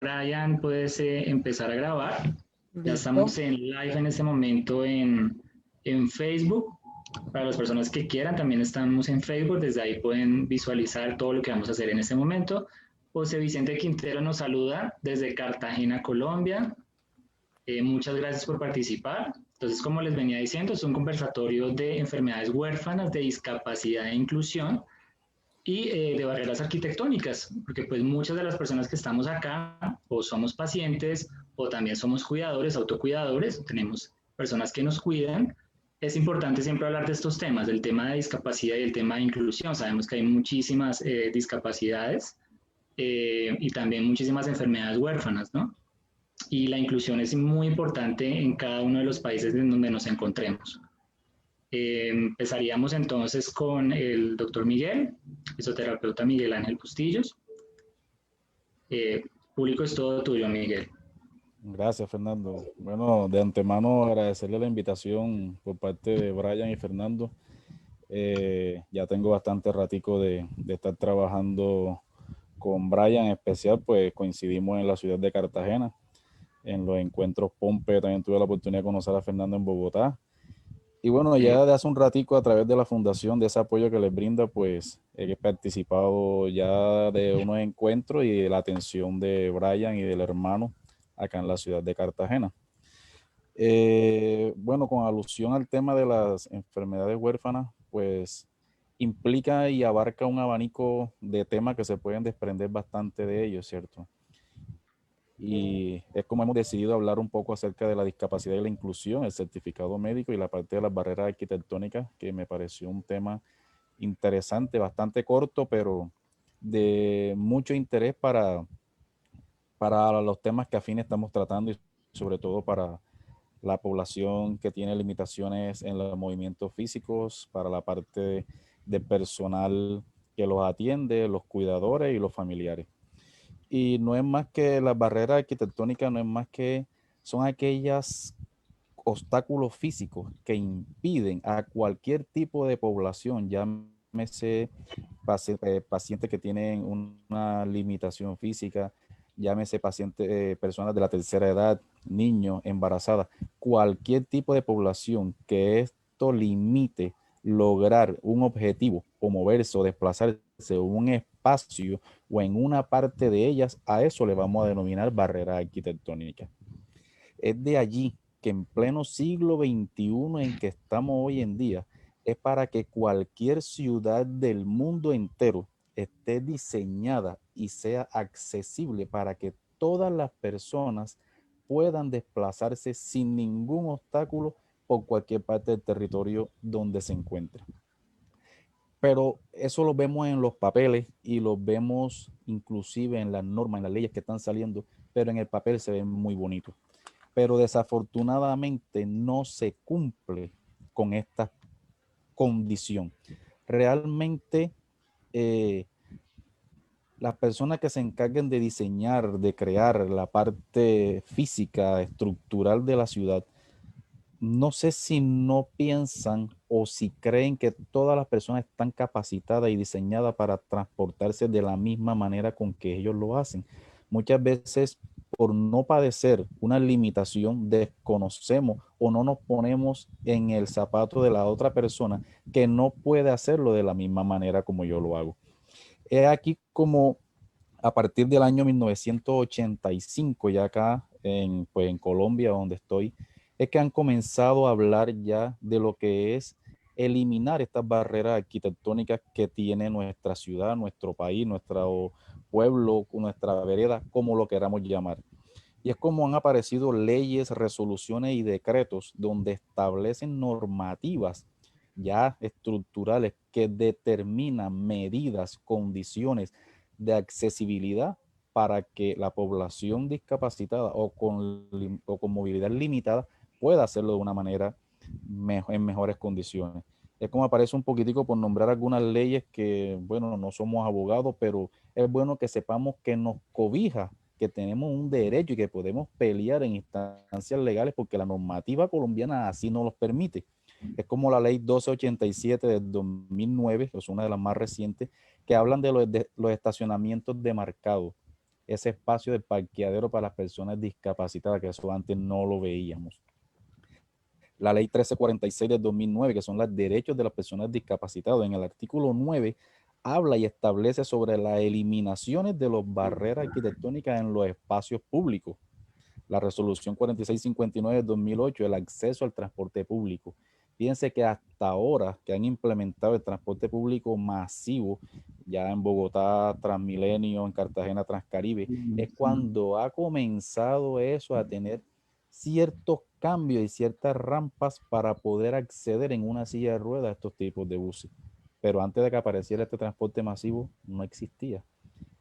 Brian, puedes empezar a grabar. Ya Listo. estamos en live en este momento en Facebook. Para las personas que quieran, también estamos en Facebook. Desde ahí pueden visualizar todo lo que vamos a hacer en este momento. José Vicente Quintero nos saluda desde Cartagena, Colombia. Muchas gracias por participar. Entonces, como les venía diciendo, es un conversatorio de enfermedades huérfanas, de discapacidad e inclusión y de barreras arquitectónicas, porque pues muchas de las personas que estamos acá o somos pacientes o también somos cuidadores, autocuidadores, tenemos personas que nos cuidan. Es importante siempre hablar de estos temas, del tema de discapacidad y el tema de inclusión. Sabemos que hay muchísimas discapacidades y también muchísimas enfermedades huérfanas, ¿no? Y la inclusión es muy importante en cada uno de los países en donde nos encontremos. Empezaríamos entonces con el doctor Miguel, fisioterapeuta Miguel Ángel Bustillos. Público es todo tuyo, Miguel. Gracias, Fernando. Bueno, de antemano agradecerle la invitación por parte de Brian y Fernando. Ya tengo bastante ratico de estar trabajando con Brian, en especial, pues coincidimos en la ciudad de Cartagena, en los encuentros Pompe. También tuve la oportunidad de conocer a Fernando en Bogotá. Y bueno, ya de hace un ratico, a través de la fundación, de ese apoyo que les brinda, pues he participado ya de unos encuentros y de la atención de Brian y del hermano acá en la ciudad de Cartagena. Bueno, con alusión al tema de las enfermedades huérfanas, pues implica y abarca un abanico de temas que se pueden desprender bastante de ellos, ¿cierto? Y es como hemos decidido hablar un poco acerca de la discapacidad y la inclusión, el certificado médico y la parte de las barreras arquitectónicas, que me pareció un tema interesante, bastante corto, pero de mucho interés para los temas que a fin estamos tratando y sobre todo para la población que tiene limitaciones en los movimientos físicos, para la parte de personal que los atiende, los cuidadores y los familiares. Y no es más que las barreras arquitectónicas, no es más que son aquellas obstáculos físicos que impiden a cualquier tipo de población, llámese pacientes que tienen una limitación física, llámese pacientes, personas de la tercera edad, niños, embarazadas, cualquier tipo de población que esto limite lograr un objetivo o moverse o desplazarse en un espacio o en una parte de ellas, a eso le vamos a denominar barrera arquitectónica. Es de allí que en pleno siglo XXI en que estamos hoy en día, es para que cualquier ciudad del mundo entero esté diseñada y sea accesible para que todas las personas puedan desplazarse sin ningún obstáculo por cualquier parte del territorio donde se encuentre. Pero eso lo vemos en los papeles y lo vemos inclusive en las normas, en las leyes que están saliendo, pero en el papel se ve muy bonito. Pero desafortunadamente no se cumple con esta condición. Realmente las personas que se encarguen de diseñar, de crear la parte física, estructural de la ciudad, no sé si no piensan o si creen que todas las personas están capacitadas y diseñadas para transportarse de la misma manera con que ellos lo hacen. Muchas veces, por no padecer una limitación, desconocemos o no nos ponemos en el zapato de la otra persona que no puede hacerlo de la misma manera como yo lo hago. Es aquí como a partir del año 1985, ya acá pues en Colombia, donde estoy, es que han comenzado a hablar ya de lo que es eliminar estas barreras arquitectónicas que tiene nuestra ciudad, nuestro país, nuestro pueblo, nuestra vereda, como lo queramos llamar. Y es como han aparecido leyes, resoluciones y decretos donde establecen normativas ya estructurales que determinan medidas, condiciones de accesibilidad para que la población discapacitada o con movilidad limitada pueda hacerlo de una manera en mejores condiciones. Es como aparece un poquitico por nombrar algunas leyes que, bueno, no somos abogados, pero es bueno que sepamos que nos cobija, que tenemos un derecho y que podemos pelear en instancias legales porque la normativa colombiana así nos los permite. Es como la ley 1287 del 2009, que es una de las más recientes, que hablan de los estacionamientos demarcados. ese espacio de parqueadero para las personas discapacitadas, que eso antes no lo veíamos. La ley 1346 del 2009, que son los derechos de las personas discapacitadas, en el artículo 9 habla y establece sobre las eliminaciones de las barreras arquitectónicas en los espacios públicos. La resolución 4659 del 2008, el acceso al transporte público. Fíjense que hasta ahora que han implementado el transporte público masivo, ya en Bogotá, Transmilenio, en Cartagena, Transcaribe, es cuando ha comenzado eso a tener ciertos cambios y ciertas rampas para poder acceder en una silla de ruedas a estos tipos de buses. Pero antes de que apareciera este transporte masivo, no existía.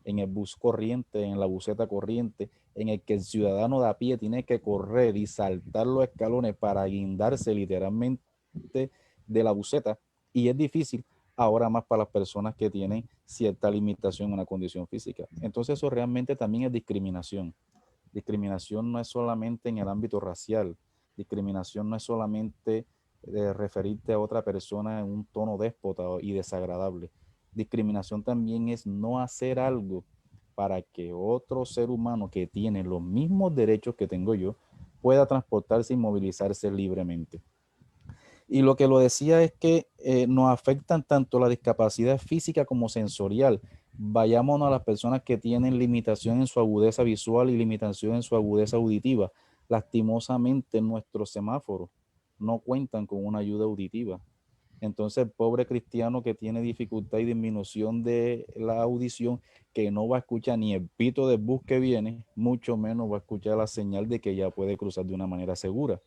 En el bus corriente, en la buseta corriente, en el que el ciudadano de a pie tiene que correr y saltar los escalones para guindarse literalmente de la buseta, y es difícil ahora más para las personas que tienen cierta limitación en una condición física. Entonces eso realmente también es discriminación. Discriminación no es solamente en el ámbito racial, discriminación no es solamente referirte a otra persona en un tono déspota y desagradable. Discriminación también es no hacer algo para que otro ser humano que tiene los mismos derechos que tengo yo pueda transportarse y movilizarse libremente. Y lo que lo decía es que nos afectan tanto la discapacidad física como sensorial. Vayámonos a las personas que tienen limitación en su agudeza visual y limitación en su agudeza auditiva. Lastimosamente nuestros semáforos no cuentan con una ayuda auditiva. Entonces el pobre cristiano que tiene dificultad y disminución de la audición, que no va a escuchar ni el pito del bus que viene, mucho menos va a escuchar la señal de que ya puede cruzar de una manera segura.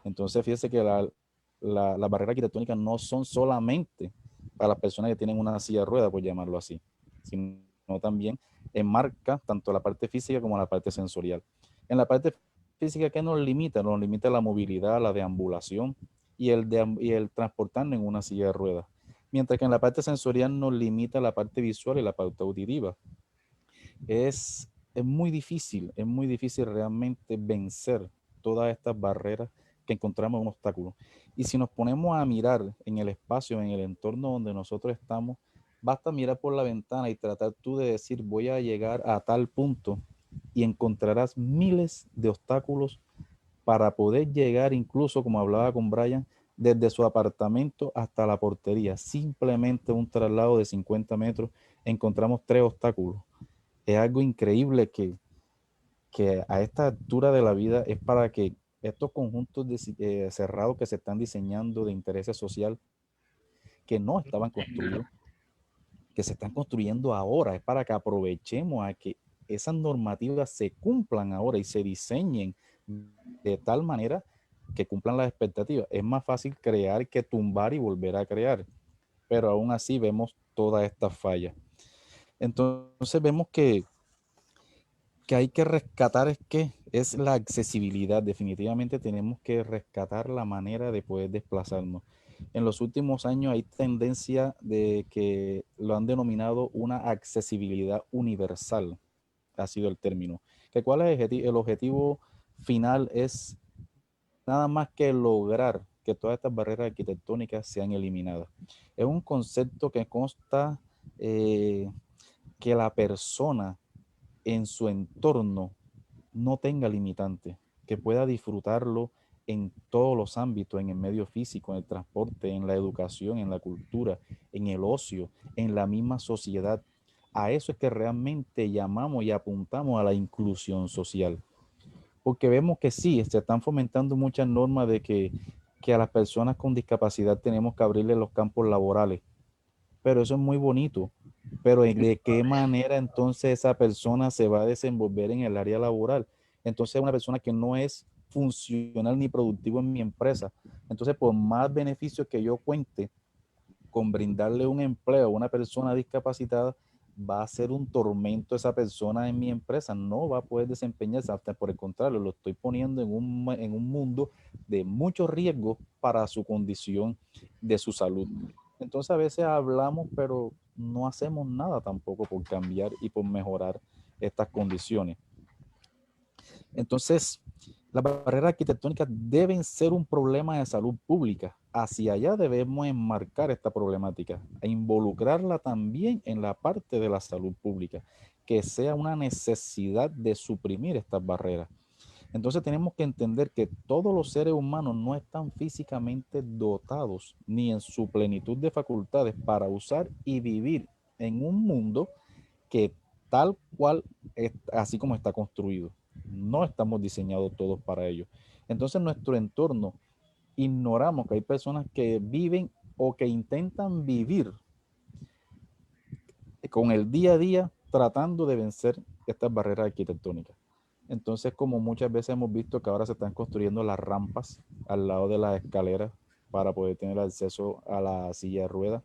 Entonces fíjese que las barreras arquitectónicas no son solamente para las personas que tienen una silla de ruedas, por llamarlo así, sino también enmarca tanto la parte física como la parte sensorial. En la parte física, ¿qué nos limita? Nos limita la movilidad, la deambulación y el transportarnos en una silla de ruedas. Mientras que en la parte sensorial nos limita la parte visual y la parte auditiva. Es muy difícil realmente vencer todas estas barreras que encontramos en un obstáculo. Y si nos ponemos a mirar en el espacio, en el entorno donde nosotros estamos, basta mirar por la ventana y tratar tú de decir voy a llegar a tal punto y encontrarás miles de obstáculos para poder llegar, incluso como hablaba con Brian, desde su apartamento hasta la portería. Simplemente un traslado de 50 metros encontramos 3 obstáculos. Es algo increíble que a esta altura de la vida es para que estos conjuntos cerrados que se están diseñando de interés social, que no estaban construidos, que se están construyendo ahora, es para que aprovechemos a que esas normativas se cumplan ahora y se diseñen de tal manera que cumplan las expectativas. Es más fácil crear que tumbar y volver a crear, pero aún así vemos todas estas fallas. Entonces vemos que hay que rescatar es la accesibilidad. Definitivamente tenemos que rescatar la manera de poder desplazarnos. En los últimos años hay tendencia de que lo han denominado una accesibilidad universal, ha sido el término. ¿Cuál es el objetivo final? Es nada más que lograr que todas estas barreras arquitectónicas sean eliminadas. Es un concepto que consta que la persona en su entorno no tenga limitantes, que pueda disfrutarlo en todos los ámbitos, en el medio físico, en el transporte, en la educación, en la cultura, en el ocio, en la misma sociedad. A eso es que realmente llamamos y apuntamos a la inclusión social. Porque vemos que sí, se están fomentando muchas normas de que a las personas con discapacidad tenemos que abrirle los campos laborales, pero eso es muy bonito. Pero ¿de qué manera entonces esa persona se va a desenvolver en el área laboral? Entonces una persona que no es funcional ni productivo en mi empresa. Entonces, por más beneficios que yo cuente con brindarle un empleo a una persona discapacitada, va a ser un tormento esa persona en mi empresa, no va a poder desempeñarse, hasta por el contrario, lo estoy poniendo en un mundo de mucho riesgo para su condición de su salud. Entonces a veces hablamos, pero no hacemos nada tampoco por cambiar y por mejorar estas condiciones. Entonces, las barreras arquitectónicas deben ser un problema de salud pública. Hacia allá debemos enmarcar esta problemática e involucrarla también en la parte de la salud pública. que sea una necesidad de suprimir estas barreras. Entonces tenemos que entender que todos los seres humanos no están físicamente dotados ni en su plenitud de facultades para usar y vivir en un mundo que tal cual es, así como está construido. No estamos diseñados todos para ello. Entonces en nuestro entorno ignoramos que hay personas que viven o que intentan vivir con el día a día tratando de vencer estas barreras arquitectónicas. Entonces, como muchas veces hemos visto que ahora se están construyendo las rampas al lado de las escaleras para poder tener acceso a la silla de ruedas.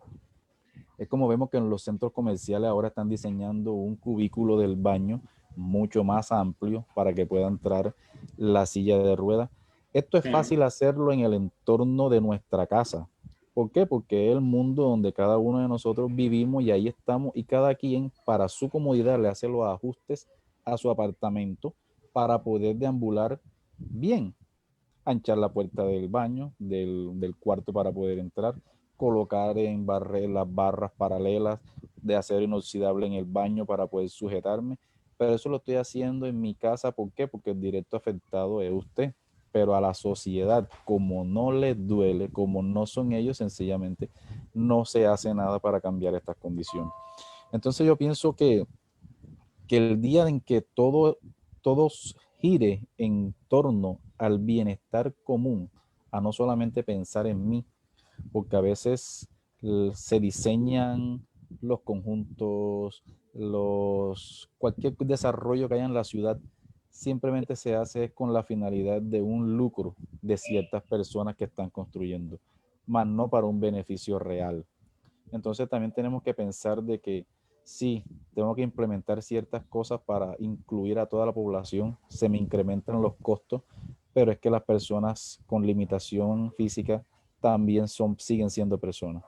Es como vemos que en los centros comerciales ahora están diseñando un cubículo del baño mucho más amplio para que pueda entrar la silla de ruedas. Esto es fácil hacerlo en el entorno de nuestra casa. ¿Por qué? Porque es el mundo donde cada uno de nosotros vivimos y ahí estamos y cada quien para su comodidad le hace los ajustes a su apartamento para poder deambular bien, anchar la puerta del baño, del cuarto para poder entrar, colocar en las barras paralelas de acero inoxidable en el baño para poder sujetarme. Pero eso lo estoy haciendo en mi casa. ¿Por qué? Porque el directo afectado es usted. Pero a la sociedad, como no les duele, como no son ellos, sencillamente no se hace nada para cambiar estas condiciones. Entonces yo pienso que el día en que todos gire en torno al bienestar común, a no solamente pensar en mí, porque a veces se diseñan los conjuntos, cualquier desarrollo que haya en la ciudad, simplemente se hace con la finalidad de un lucro de ciertas personas que están construyendo, más no para un beneficio real. Entonces también tenemos que pensar de que sí, tengo que implementar ciertas cosas para incluir a toda la población, se me incrementan los costos, pero es que las personas con limitación física también siguen siendo personas,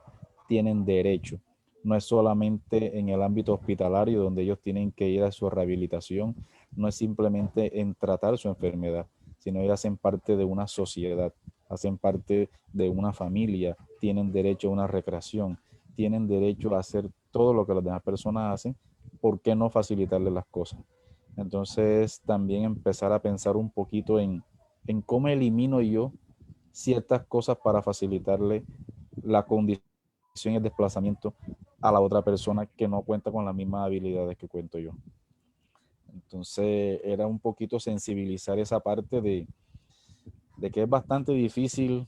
tienen derecho. No es solamente en el ámbito hospitalario donde ellos tienen que ir a su rehabilitación, no es simplemente en tratar su enfermedad, sino ellos hacen parte de una sociedad, hacen parte de una familia, tienen derecho a una recreación, tienen derecho a hacer todo lo que las demás personas hacen. ¿Por qué no facilitarles las cosas? Entonces también empezar a pensar un poquito en cómo elimino yo ciertas cosas para facilitarle la condición y el desplazamiento a la otra persona que no cuenta con las mismas habilidades que cuento yo. Entonces era un poquito sensibilizar esa parte de que es bastante difícil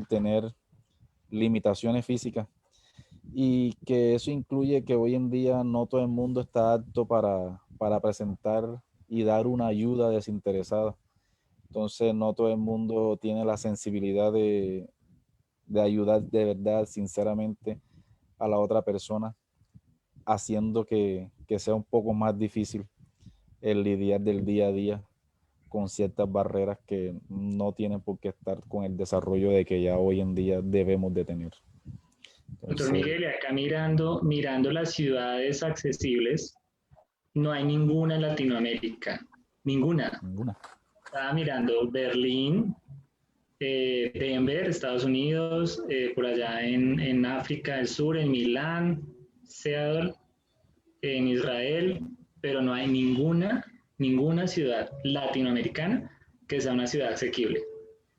tener limitaciones físicas y que eso incluye que hoy en día no todo el mundo está apto para presentar y dar una ayuda desinteresada. Entonces no todo el mundo tiene la sensibilidad de ayudar de verdad, sinceramente, a la otra persona, haciendo que sea un poco más difícil el lidiar del día a día con ciertas barreras que no tienen por qué estar con el desarrollo de que ya hoy en día debemos de tener. Doctor Miguel, acá mirando las ciudades accesibles, no hay ninguna en Latinoamérica, ninguna. Estaba mirando Berlín, Denver, Estados Unidos, por allá en África del Sur, en Milán, Seattle, en Israel, pero no hay ninguna ciudad latinoamericana que sea una ciudad asequible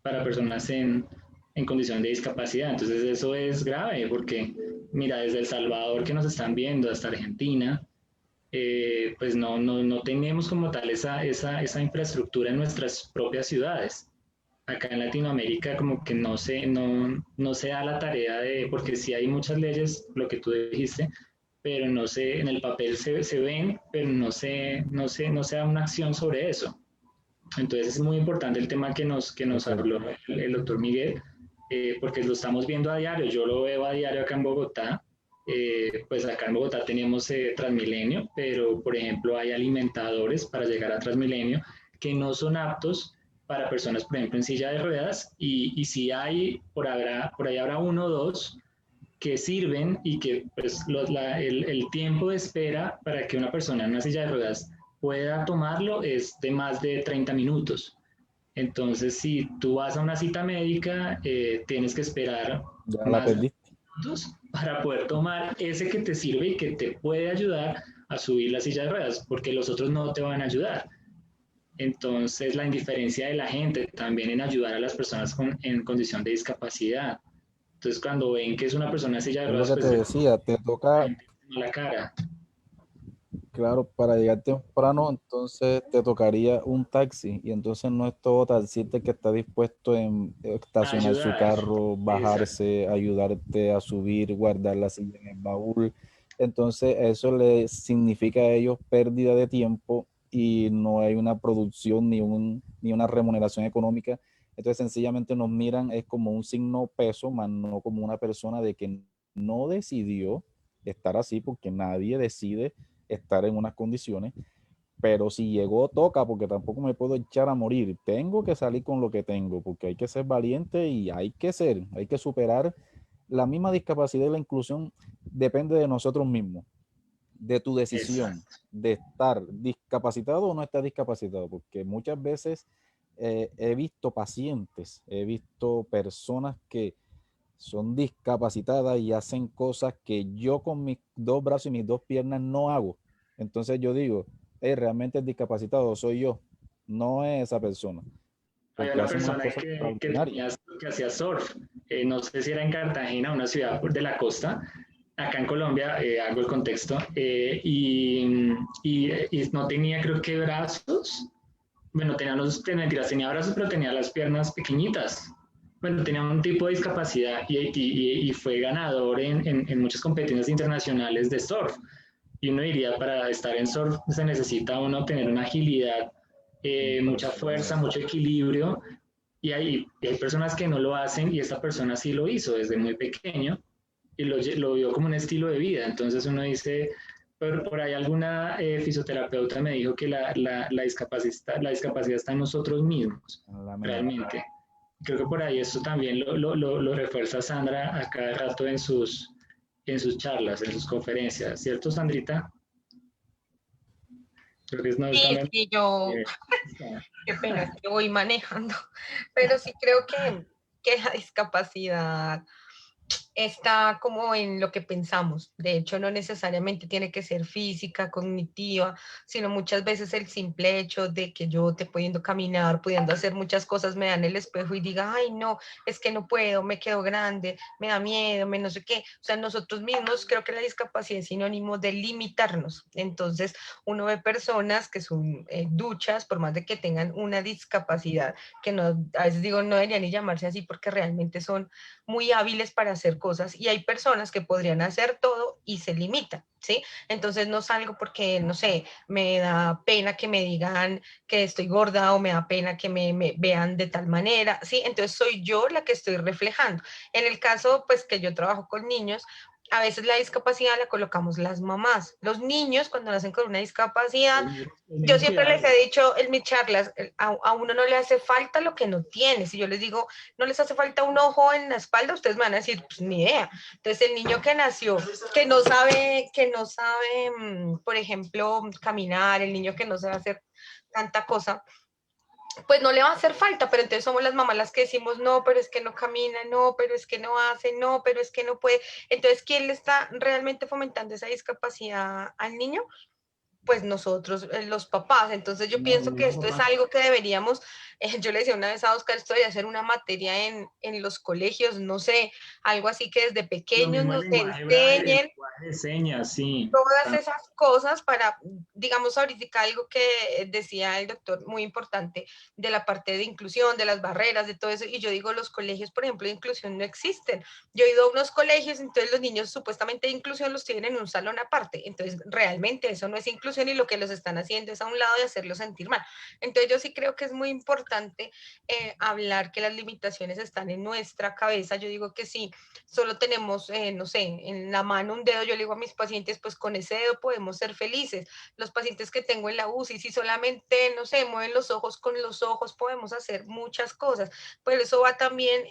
para personas en condición de discapacidad. Entonces eso es grave porque, mira, desde El Salvador que nos están viendo hasta Argentina, pues no tenemos como tal esa infraestructura en nuestras propias ciudades. Acá en Latinoamérica como que no se da la tarea de, porque sí hay muchas leyes, lo que tú dijiste, pero no se, en el papel se ven, pero no se da una acción sobre eso. Entonces es muy importante el tema que nos habló el doctor Miguel, porque lo estamos viendo a diario, yo lo veo a diario acá en Bogotá. Pues acá en Bogotá tenemos Transmilenio, pero por ejemplo hay alimentadores para llegar a Transmilenio que no son aptos para personas, por ejemplo, en silla de ruedas, y si hay, por ahí habrá uno o dos que sirven y que pues, el tiempo de espera para que una persona en una silla de ruedas pueda tomarlo es de más de 30 minutos. Entonces, si tú vas a una cita médica, tienes que esperar ya más la perdiste. minutos para poder tomar ese que te sirve y que te puede ayudar a subir la silla de ruedas, porque los otros no te van a ayudar. Entonces, la indiferencia de la gente también en ayudar a las personas en condición de discapacidad. Entonces, cuando ven que es una persona en silla de Es lo ruedas, que te pues decía, te la toca, gente le pone la cara. claro, para llegar temprano, entonces te tocaría un taxi y entonces no es todo taxista que está dispuesto en A estacionar su ayudar. carro, Exacto. bajarse, ayudarte a subir, guardar la silla en el baúl. Entonces eso le significa a ellos pérdida de tiempo y no hay una producción ni una remuneración económica. Entonces sencillamente nos miran es como un signo peso, más no como una persona de que no decidió estar así porque nadie decide estar en unas condiciones, pero si llegó, toca, porque tampoco me puedo echar a morir. Tengo que salir con lo que tengo, porque hay que ser valiente y hay que superar la misma discapacidad y la inclusión depende de nosotros mismos, de tu decisión Exacto. de estar discapacitado o no estar discapacitado, porque muchas veces he visto pacientes, he visto personas que son discapacitadas y hacen cosas que yo con mis dos brazos y mis dos piernas no hago. Entonces yo digo, realmente el discapacitado soy yo, no es esa persona, Había porque una hacen unas persona cosas extraordinarias. que hacía surf, no sé si era en Cartagena, una ciudad de la costa, acá en Colombia, hago el contexto, y no tenía creo que brazos, bueno, mentiras, tenía brazos, pero tenía las piernas pequeñitas. Bueno, tenía un tipo de discapacidad y fue ganador en muchas competencias internacionales de surf. Y uno diría, para estar en surf se necesita uno tener una agilidad, mucha fuerza, Impresionante. mucho equilibrio, hay personas que no lo hacen y esta persona sí lo hizo desde muy pequeño y lo vio como un estilo de vida. Entonces uno dice, por ahí alguna fisioterapeuta me dijo que la discapacidad está en nosotros mismos, En la mente. realmente. Creo que por ahí esto también lo refuerza Sandra a cada rato en sus charlas, en sus conferencias, ¿cierto, Sandrita? Creo que no está... Sí, sí, yo, qué pena, es que voy manejando, pero sí creo que la discapacidad está como en lo que pensamos. De hecho, no necesariamente tiene que ser física, cognitiva, sino muchas veces el simple hecho de que yo te pudiendo caminar, pudiendo hacer muchas cosas, me dan el espejo y diga, ay, no, es que no puedo, me quedo grande, me da miedo, me no sé qué. O sea, nosotros mismos creo que la discapacidad es sinónimo de limitarnos. Entonces, uno ve personas que son duchas, por más de que tengan una discapacidad, que no, a veces digo, no deberían ni llamarse así porque realmente son muy hábiles para hacer cosas y hay personas que podrían hacer todo y se limitan, ¿sí? Entonces no salgo porque, no sé, me da pena que me digan que estoy gorda o me da pena que me vean de tal manera, ¿sí? Entonces soy yo la que estoy reflejando. En el caso, pues que yo trabajo con niños, a veces la discapacidad la colocamos las mamás. Los niños, cuando nacen con una discapacidad, los yo niños siempre les cuidados. he dicho en mis charlas, a uno no le hace falta lo que no tiene. Si yo les digo, no les hace falta un ojo en la espalda, ustedes me van a decir, pues ni idea. Entonces el niño que nació, que no sabe, por ejemplo, caminar, el niño que no sabe hacer tanta cosa, pues no le va a hacer falta, pero entonces somos las mamás las que decimos, no, pero es que no camina, no, pero es que no hace, no, pero es que no puede. Entonces, ¿quién le está realmente fomentando esa discapacidad al niño? Pues nosotros, los papás. Entonces yo No, pienso que no, esto es papá. algo que deberíamos, yo le decía una vez a Oscar, esto debería hacer una materia en los colegios, no sé, algo así que desde Lo pequeños mismo el nos lenguaje braille, el enseñen lenguaje de señas, sí. todas esas cosas para, digamos, ahorita algo que decía el doctor, muy importante, de la parte de inclusión, de las barreras, de todo eso, y yo digo, los colegios, por ejemplo, de inclusión no existen. Yo he ido a unos colegios, entonces los niños supuestamente de inclusión los tienen en un salón aparte, entonces realmente eso no es inclusión y lo que los están haciendo es a un lado de hacerlos sentir mal. Entonces yo sí creo que es muy importante hablar que las limitaciones están en nuestra cabeza. Yo digo que sí, solo tenemos, no sé, en la mano un dedo, yo le digo a mis pacientes, pues con ese dedo podemos ser felices. Los pacientes que tengo en la UCI, si solamente, no sé, mueven los ojos, con los ojos podemos hacer muchas cosas. Pues eso va también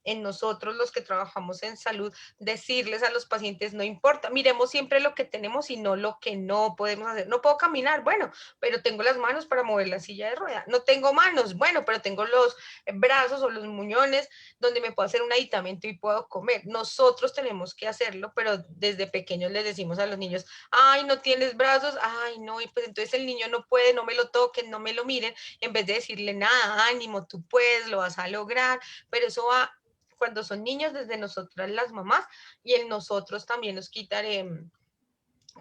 en nosotros los que trabajamos en salud, decirles a los pacientes, no importa, miremos siempre lo que tenemos y no lo que no podemos hacer. no puedo caminar, bueno, pero tengo las manos para mover la silla de ruedas. No tengo manos, bueno, pero tengo los brazos o los muñones donde me puedo hacer un aditamento y puedo comer. Nosotros tenemos que hacerlo, pero desde pequeños les decimos a los niños, ay, no tienes brazos, ay, no, y pues entonces el niño no puede, no me lo toquen, no me lo miren, en vez de decirle nada, ánimo, tú puedes, lo vas a lograr, pero eso va cuando son niños desde nosotras las mamás, y en nosotros también nos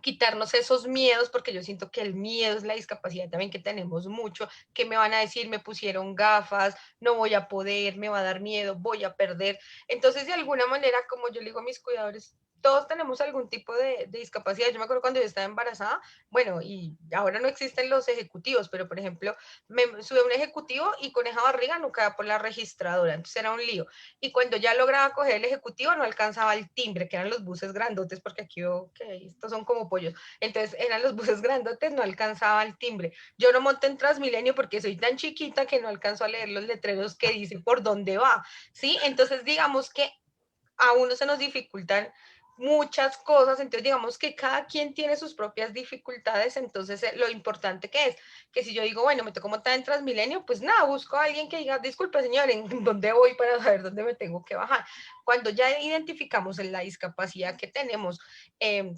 quitarnos esos miedos, porque yo siento que el miedo es la discapacidad también que tenemos mucho, que me van a decir, me pusieron gafas, no voy a poder, me va a dar miedo, voy a perder. Entonces, de alguna manera, como yo le digo a mis cuidadores, todos tenemos algún tipo de discapacidad. Yo me acuerdo cuando yo estaba embarazada, bueno, y ahora no existen los ejecutivos, pero por ejemplo, me sube un ejecutivo y con esa barriga no quedaba por la registradora, entonces era un lío. Y cuando ya lograba coger el ejecutivo, no alcanzaba el timbre, que eran los buses grandotes, porque aquí veo que estos son como pollos. Entonces eran los buses grandotes, no alcanzaba el timbre. Yo no monté en Transmilenio porque soy tan chiquita que no alcanzo a leer los letreros que dicen por dónde va, ¿sí? Entonces digamos que a uno se nos dificultan muchas cosas, entonces digamos que cada quien tiene sus propias dificultades, entonces lo importante que es, que si yo digo, bueno, me tocó montar en Transmilenio, pues nada, busco a alguien que diga, disculpe señor, ¿en dónde voy para saber dónde me tengo que bajar? Cuando ya identificamos en la discapacidad que tenemos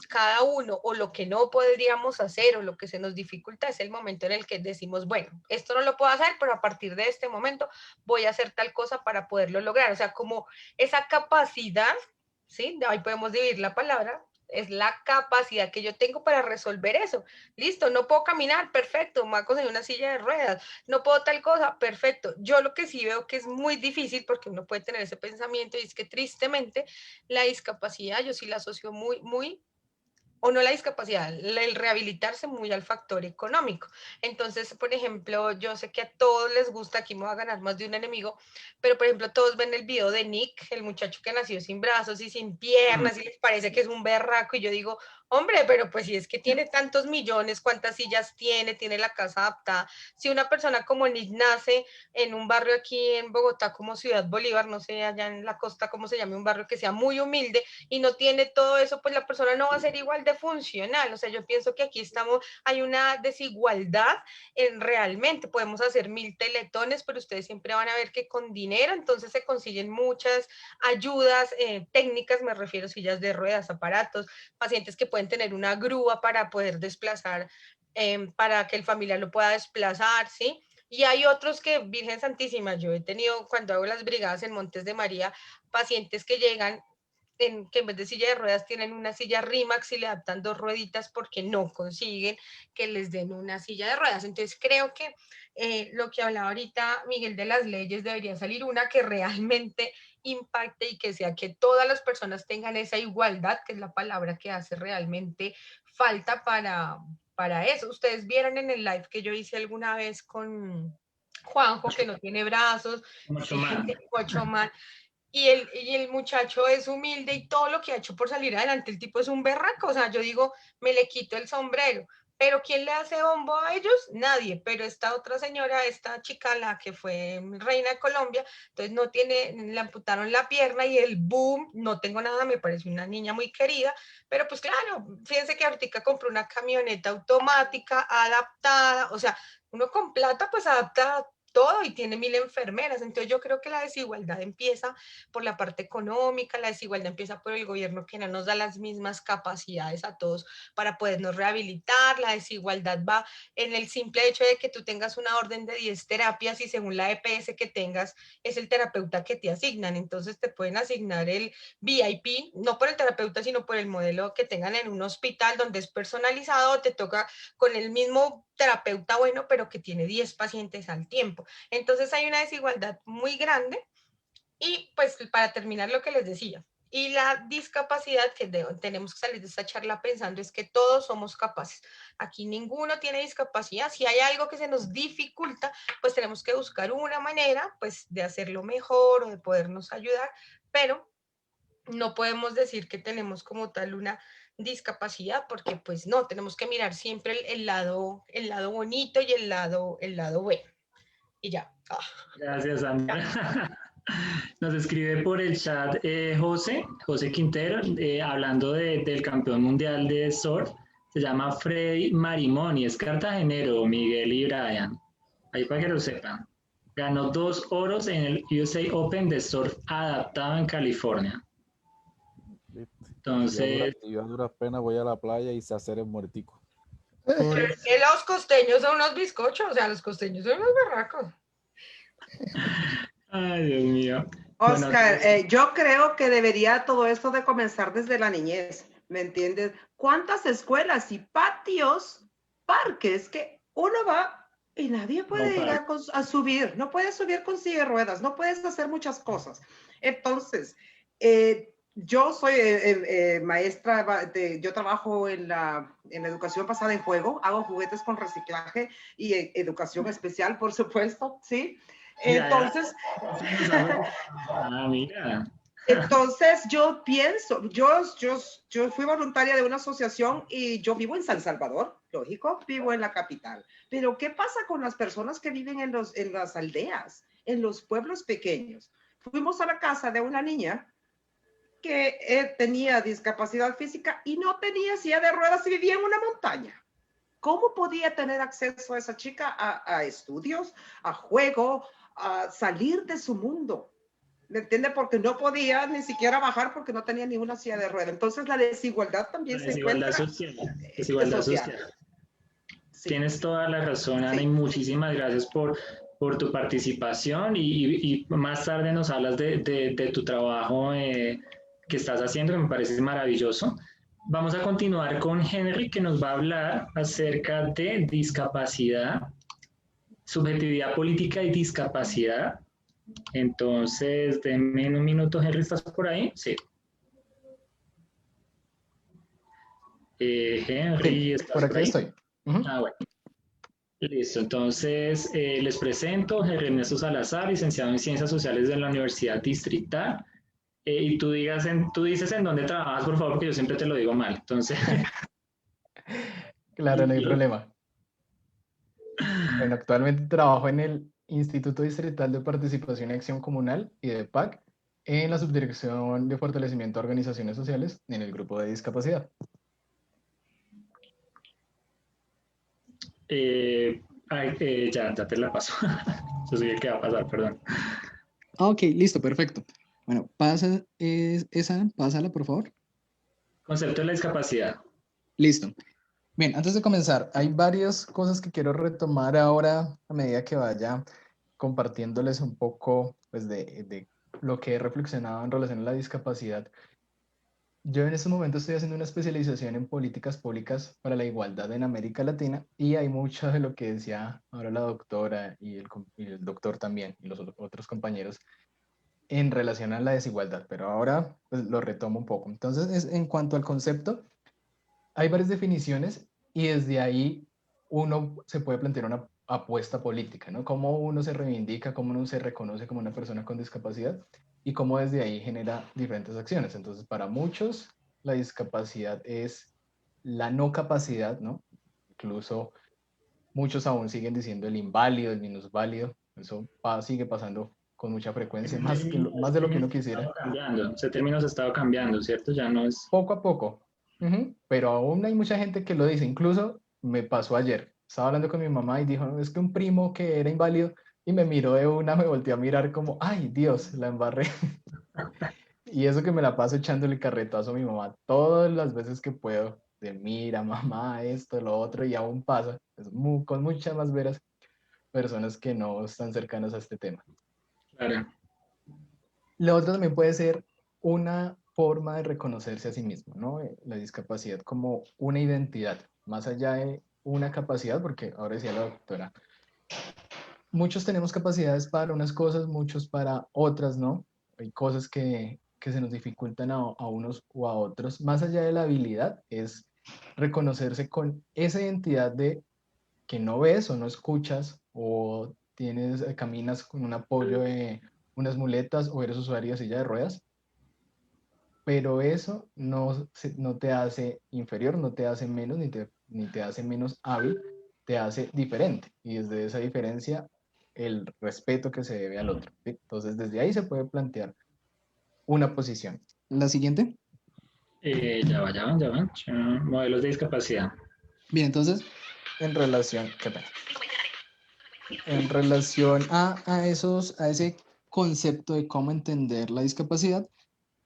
cada uno, o lo que no podríamos hacer, o lo que se nos dificulta, es el momento en el que decimos, bueno, esto no lo puedo hacer, pero a partir de este momento voy a hacer tal cosa para poderlo lograr, o sea, como esa capacidad, ¿sí? De ahí podemos dividir la palabra, es la capacidad que yo tengo para resolver eso. Listo, no puedo caminar, perfecto, me voy a conseguir una silla de ruedas, no puedo tal cosa, perfecto. Yo lo que sí veo que es muy difícil, porque uno puede tener ese pensamiento, y es que tristemente la discapacidad yo sí la asocio muy o no la discapacidad, el rehabilitarse muy al factor económico. Entonces, por ejemplo, yo sé que a todos les gusta, aquí me va a ganar más de un enemigo, pero por ejemplo, todos ven el video de Nick, el muchacho que nació sin brazos y sin piernas, y les parece que es un berraco, y yo digo, hombre, pero pues si es que tiene tantos millones, ¿cuántas sillas tiene? Tiene la casa adaptada. Si una persona como Nick nace en un barrio aquí en Bogotá como Ciudad Bolívar, no sé, allá en la costa, cómo se llame, un barrio que sea muy humilde, y no tiene todo eso, pues la persona no va a ser igual de funcional. O sea, yo pienso que aquí hay una desigualdad en realmente. Podemos hacer 1000 teletones, pero ustedes siempre van a ver que con dinero entonces se consiguen muchas ayudas técnicas, me refiero a sillas de ruedas, aparatos, pacientes que pueden tener una grúa para poder desplazar, para que el familiar lo pueda desplazar, ¿sí? Y hay otros que, Virgen Santísima, yo he tenido, cuando hago las brigadas en Montes de María, pacientes que llegan que en vez de silla de ruedas tienen una silla Rimax y le adaptan 2 rueditas porque no consiguen que les den una silla de ruedas. Entonces creo que lo que hablaba ahorita Miguel de las leyes, debería salir una que realmente impacte y que sea que todas las personas tengan esa igualdad, que es la palabra que hace realmente falta para eso. Ustedes vieron en el live que yo hice alguna vez con Juanjo, que no tiene brazos, Mucho más. Mucho más, y el muchacho es humilde y todo lo que ha hecho por salir adelante, el tipo es un berraco, o sea, yo digo, me le quito el sombrero, pero ¿quién le hace bombo a ellos? Nadie, pero esta otra señora, esta chica, la que fue reina de Colombia, entonces no tiene, le amputaron la pierna y el boom, no tengo nada, me parece una niña muy querida, pero pues claro, fíjense que ahorita compró una camioneta automática, adaptada, o sea, uno con plata pues adapta todo y tiene 1000 enfermeras. Entonces yo creo que la desigualdad empieza por la parte económica, la desigualdad empieza por el gobierno que no nos da las mismas capacidades a todos para podernos rehabilitar, la desigualdad va en el simple hecho de que tú tengas una orden de 10 terapias y según la EPS que tengas es el terapeuta que te asignan, entonces te pueden asignar el VIP, no por el terapeuta, sino por el modelo que tengan en un hospital donde es personalizado, te toca con el mismo terapeuta bueno, pero que tiene 10 pacientes al tiempo. Entonces hay una desigualdad muy grande y pues para terminar lo que les decía, y la discapacidad que tenemos que salir de esta charla pensando es que todos somos capaces. Aquí ninguno tiene discapacidad. Si hay algo que se nos dificulta, pues tenemos que buscar una manera pues de hacerlo mejor o de podernos ayudar, pero no podemos decir que tenemos como tal una discapacidad porque pues no, tenemos que mirar siempre el lado bonito y el lado bueno. Y ya. Gracias, Sandra. Nos escribe por el chat José Quintero, hablando del campeón mundial de surf. Se llama Freddy Marimoni, es cartagenero, Miguel y Brian. Ahí para que lo sepan. Ganó 2 oros en el USA Open de surf adaptado en California. Entonces, yo a duras penas voy a la playa y sé hacer el muertico. Es que los costeños son unos bizcochos, o sea, los costeños son unos berracos. ay, Dios mío. Oscar, Bueno, yo creo que debería todo esto de comenzar desde la niñez, ¿me entiendes? ¿Cuántas escuelas y patios, parques que uno va y nadie puede ir a subir, no puedes subir con silla de ruedas, no puedes hacer muchas cosas? Entonces, yo soy maestra, yo trabajo en la educación basada en juego, hago juguetes con reciclaje y educación especial, por supuesto, ¿sí? Entonces, mira. Entonces yo pienso, yo fui voluntaria de una asociación y yo vivo en San Salvador, lógico, vivo en la capital. Pero ¿qué pasa con las personas que viven en las aldeas, en los pueblos pequeños? Fuimos a la casa de una niña que tenía discapacidad física y no tenía silla de ruedas y vivía en una montaña. ¿Cómo podía tener acceso a esa chica a estudios, a juego, a salir de su mundo? ¿Me entiende? Porque no podía ni siquiera bajar porque no tenía ni una silla de ruedas. Entonces la desigualdad también se encuentra. Desigualdad social. Sí. Tienes toda la razón, Ana, y muchísimas gracias por tu participación y más tarde nos hablas de tu trabajo que estás haciendo, que me parece maravilloso. Vamos a continuar con Henry, que nos va a hablar acerca de discapacidad, subjetividad política y discapacidad. Entonces, denme un minuto, Henry, ¿estás por ahí? Sí. Henry, ¿estás por aquí? Estoy. Bueno. Listo, entonces les presento Henry Ernesto Salazar, licenciado en Ciencias Sociales de la Universidad Distrital. Y tú dices en dónde trabajas, por favor, porque yo siempre te lo digo mal. Entonces. Claro, no hay problema. Bueno, actualmente trabajo en el Instituto Distrital de Participación y Acción Comunal, IDEPAC, en la Subdirección de Fortalecimiento de Organizaciones Sociales en el grupo de discapacidad. Ya te la paso. Yo sé qué va a pasar, perdón. Ok, listo, perfecto. Bueno, pásala, por favor. Concepto de la discapacidad. Listo. Bien, antes de comenzar, hay varias cosas que quiero retomar ahora a medida que vaya compartiéndoles un poco pues, de lo que he reflexionado en relación a la discapacidad. Yo en este momento estoy haciendo una especialización en políticas públicas para la igualdad en América Latina y hay mucho de lo que decía ahora la doctora y el doctor también y los otros compañeros en relación a la desigualdad, pero ahora pues, lo retomo un poco. Entonces, en cuanto al concepto, hay varias definiciones y desde ahí uno se puede plantear una apuesta política, ¿no? Cómo uno se reivindica, cómo uno se reconoce como una persona con discapacidad y cómo desde ahí genera diferentes acciones. Entonces, para muchos, la discapacidad es la no capacidad, ¿no? Incluso muchos aún siguen diciendo el inválido, el minusválido. Eso sigue pasando con mucha frecuencia, más de lo que uno quisiera. Ese término se ha estado cambiando, ¿cierto? Ya no es... Poco a poco. Pero aún hay mucha gente que lo dice. Incluso me pasó ayer. Estaba hablando con mi mamá y dijo, es que un primo que era inválido y me miró de una, me volteó a mirar como, ay Dios, la embarré. Y eso que me la paso echándole carretazo a mi mamá todas las veces que puedo. De mira, mamá, esto, lo otro, y aún pasa. Con muchas más veras personas que no están cercanas a este tema. Claro. Lo otro también puede ser una forma de reconocerse a sí mismo, ¿no? La discapacidad como una identidad, más allá de una capacidad, porque ahora decía la doctora, muchos tenemos capacidades para unas cosas, muchos para otras, ¿no? Hay cosas que se nos dificultan a unos o a otros. Más allá de la habilidad, es reconocerse con esa identidad de que no ves o no escuchas o caminas con un apoyo de unas muletas o eres usuario de silla de ruedas, pero eso no te hace inferior, no te hace menos, ni te hace menos hábil, te hace diferente. Y desde esa diferencia, el respeto que se debe al otro, ¿sí? Entonces, desde ahí se puede plantear una posición. ¿La siguiente? Ya van. Modelos de discapacidad. Bien, entonces, en relación, qué pena. En relación a ese concepto de cómo entender la discapacidad,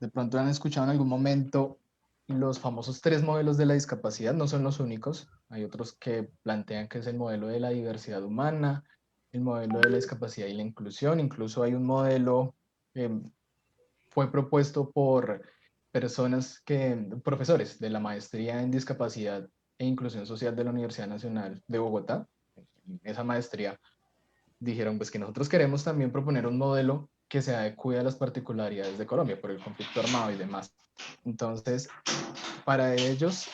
de pronto han escuchado en algún momento los famosos 3 modelos de la discapacidad, no son los únicos, hay otros que plantean que es el modelo de la diversidad humana, el modelo de la discapacidad y la inclusión, incluso hay un modelo que fue propuesto por profesores de la maestría en discapacidad e inclusión social de la Universidad Nacional de Bogotá. Esa maestría dijeron pues que nosotros queremos también proponer un modelo que se adecue a las particularidades de Colombia por el conflicto armado y demás. Entonces, para ellos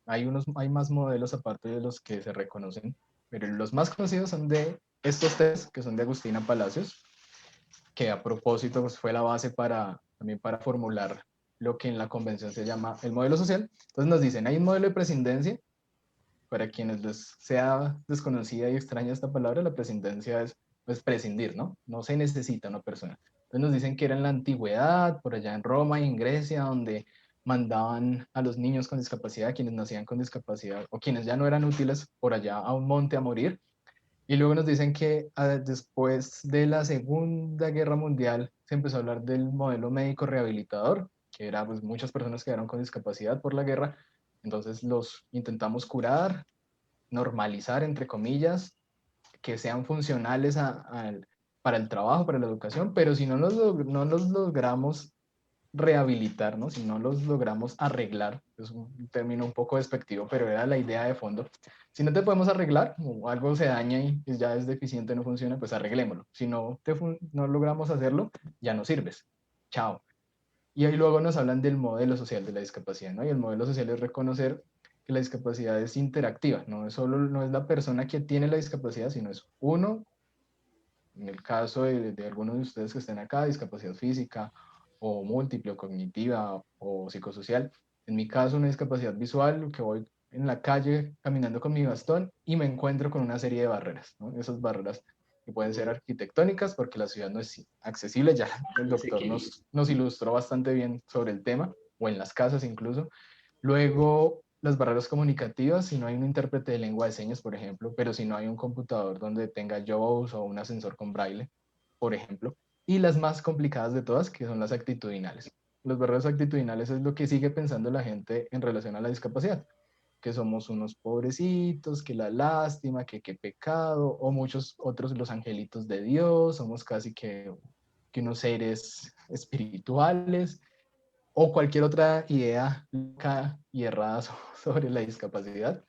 hay más modelos aparte de los que se reconocen, pero los más conocidos son de estos tres, que son de Agustina Palacios, que a propósito pues, fue la base también para formular lo que en la convención se llama el modelo social. Entonces nos dicen, hay un modelo de prescindencia. Para quienes les sea desconocida y extraña esta palabra, la prescindencia es pues, prescindir, ¿no? No se necesita una persona. Entonces nos dicen que era en la antigüedad, por allá en Roma y en Grecia, donde mandaban a los niños con discapacidad, quienes nacían con discapacidad o quienes ya no eran útiles, por allá a un monte a morir. Y luego nos dicen que después de la Segunda Guerra Mundial se empezó a hablar del modelo médico rehabilitador, que era pues muchas personas quedaron con discapacidad por la guerra, entonces los intentamos curar, normalizar, entre comillas, que sean funcionales para el trabajo, para la educación, pero si no los logramos rehabilitar, ¿no? Si no los logramos arreglar, es un término un poco despectivo, pero era la idea de fondo. Si no te podemos arreglar, o algo se daña y ya es deficiente, no funciona, pues arreglémoslo. Si no logramos hacerlo, ya no sirves. Chao. Y ahí luego nos hablan del modelo social de la discapacidad, ¿no? Y el modelo social es reconocer que la discapacidad es interactiva, no es la persona que tiene la discapacidad, sino es uno, en el caso de algunos de ustedes que estén acá, discapacidad física o múltiple o cognitiva o psicosocial. En mi caso, una discapacidad visual, que voy en la calle caminando con mi bastón y me encuentro con una serie de barreras, ¿no? Esas barreras que pueden ser arquitectónicas porque la ciudad no es accesible, ya el doctor nos ilustró bastante bien sobre el tema, o en las casas incluso. Luego, las barreras comunicativas, si no hay un intérprete de lengua de señas, por ejemplo, pero si no hay un computador donde tenga JAWS o un ascensor con braille, por ejemplo. Y las más complicadas de todas, que son las actitudinales. Las barreras actitudinales es lo que sigue pensando la gente en relación a la discapacidad, que somos unos pobrecitos, que la lástima, que qué pecado, o muchos otros los angelitos de Dios, somos casi que unos seres espirituales, o cualquier otra idea loca y errada sobre la discapacidad.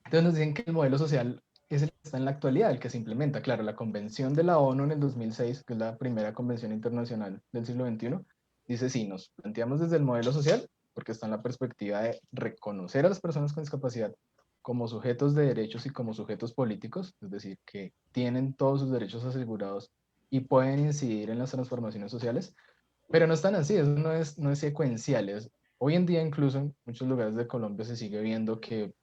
Entonces nos dicen que el modelo social es el que está en la actualidad, el que se implementa. Claro, la Convención de la ONU en el 2006, que es la primera convención internacional del siglo XXI, dice sí, nos planteamos desde el modelo social, porque está en la perspectiva de reconocer a las personas con discapacidad como sujetos de derechos y como sujetos políticos, es decir, que tienen todos sus derechos asegurados y pueden incidir en las transformaciones sociales, pero no es tan así, eso no es secuencial. Hoy en día incluso en muchos lugares de Colombia se sigue viendo que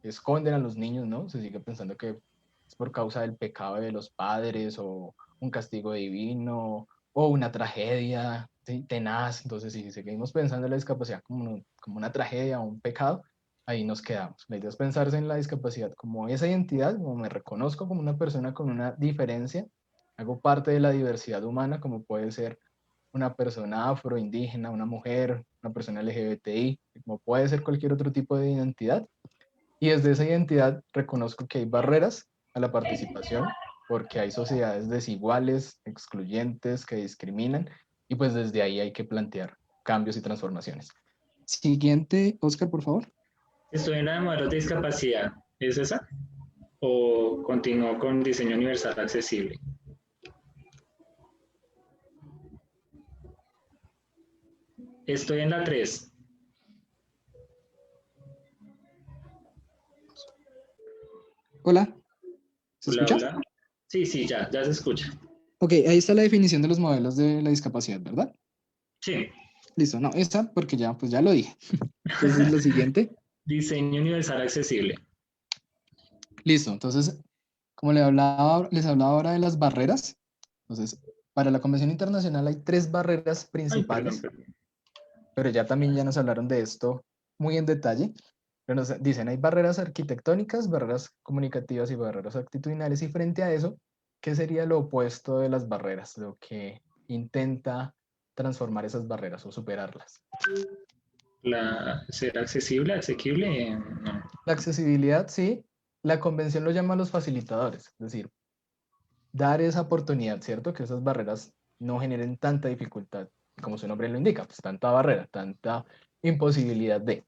esconden a los niños, ¿no? Se sigue pensando que es por causa del pecado de los padres o un castigo divino o una tragedia, ¿sí? Tenaz. Entonces, si seguimos pensando en la discapacidad como una tragedia o un pecado, ahí nos quedamos. La idea es pensarse en la discapacidad como esa identidad, como me reconozco como una persona con una diferencia, hago parte de la diversidad humana, como puede ser una persona afro, indígena, una mujer, una persona LGBTI, como puede ser cualquier otro tipo de identidad. Y desde esa identidad reconozco que hay barreras a la participación, porque hay sociedades desiguales, excluyentes, que discriminan, y pues desde ahí hay que plantear cambios y transformaciones. Siguiente, Oscar, por favor. Estoy en la de modelos de discapacidad. ¿Es esa? ¿O continúo con diseño universal accesible? Estoy en la 3. Hola. ¿Se Hola, escucha? hola. Sí, ya se escucha. Ok, ahí está la definición de los modelos de la discapacidad, ¿verdad? Sí. Listo, no, esta porque ya, pues ya lo dije. Entonces, lo siguiente. Diseño universal accesible. Listo, entonces, como les hablaba ahora de las barreras, entonces, para la Convención Internacional hay 3 barreras principales, Perdón. pero ya también ya nos hablaron de esto muy en detalle. Pero nos dicen, hay barreras arquitectónicas, barreras comunicativas y barreras actitudinales, y frente a eso, ¿qué sería lo opuesto de las barreras? Lo que intenta transformar esas barreras o superarlas. ¿Ser accesible, asequible? No. La accesibilidad, sí. La convención lo llama los facilitadores, es decir, dar esa oportunidad, ¿cierto? Que esas barreras no generen tanta dificultad, como su nombre lo indica, pues tanta barrera, tanta imposibilidad de.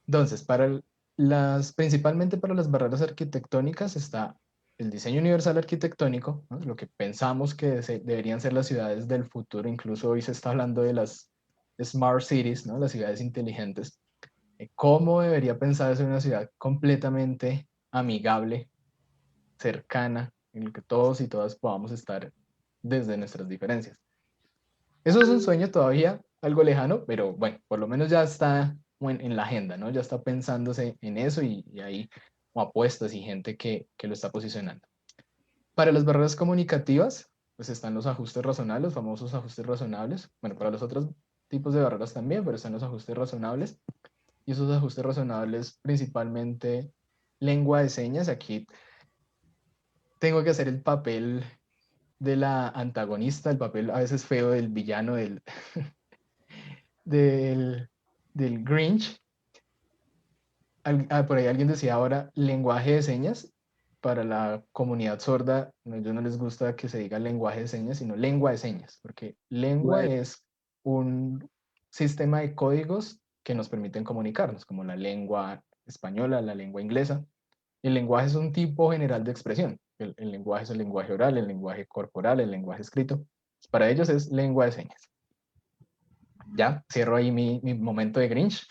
Entonces, principalmente para las barreras arquitectónicas está el diseño universal arquitectónico, ¿no? Lo que pensamos que deberían ser las ciudades del futuro, incluso hoy se está hablando de las smart cities, ¿no? Las ciudades inteligentes. ¿Cómo debería pensarse una ciudad completamente amigable, cercana, en la que todos y todas podamos estar desde nuestras diferencias? Eso es un sueño todavía algo lejano, pero bueno, por lo menos ya está en la agenda, ¿no? Ya está pensándose en eso y hay apuestas y gente que lo está posicionando. Para las barreras comunicativas, pues están los ajustes razonables, los famosos ajustes razonables. Bueno, para los otros tipos de barreras también, pero están los ajustes razonables. Y esos ajustes razonables, principalmente lengua de señas. Aquí tengo que hacer el papel de la antagonista, el papel a veces feo del villano, del, del Grinch. Por ahí alguien decía ahora lenguaje de señas. Para la comunidad sorda, a ellos no les gusta que se diga lenguaje de señas, sino lengua de señas, porque lengua Bueno, es un sistema de códigos que nos permiten comunicarnos, como la lengua española, la lengua inglesa. El lenguaje es un tipo general de expresión. El lenguaje es el lenguaje oral, el lenguaje corporal, el lenguaje escrito. Para ellos es lengua de señas. Ya, cierro ahí mi momento de Grinch.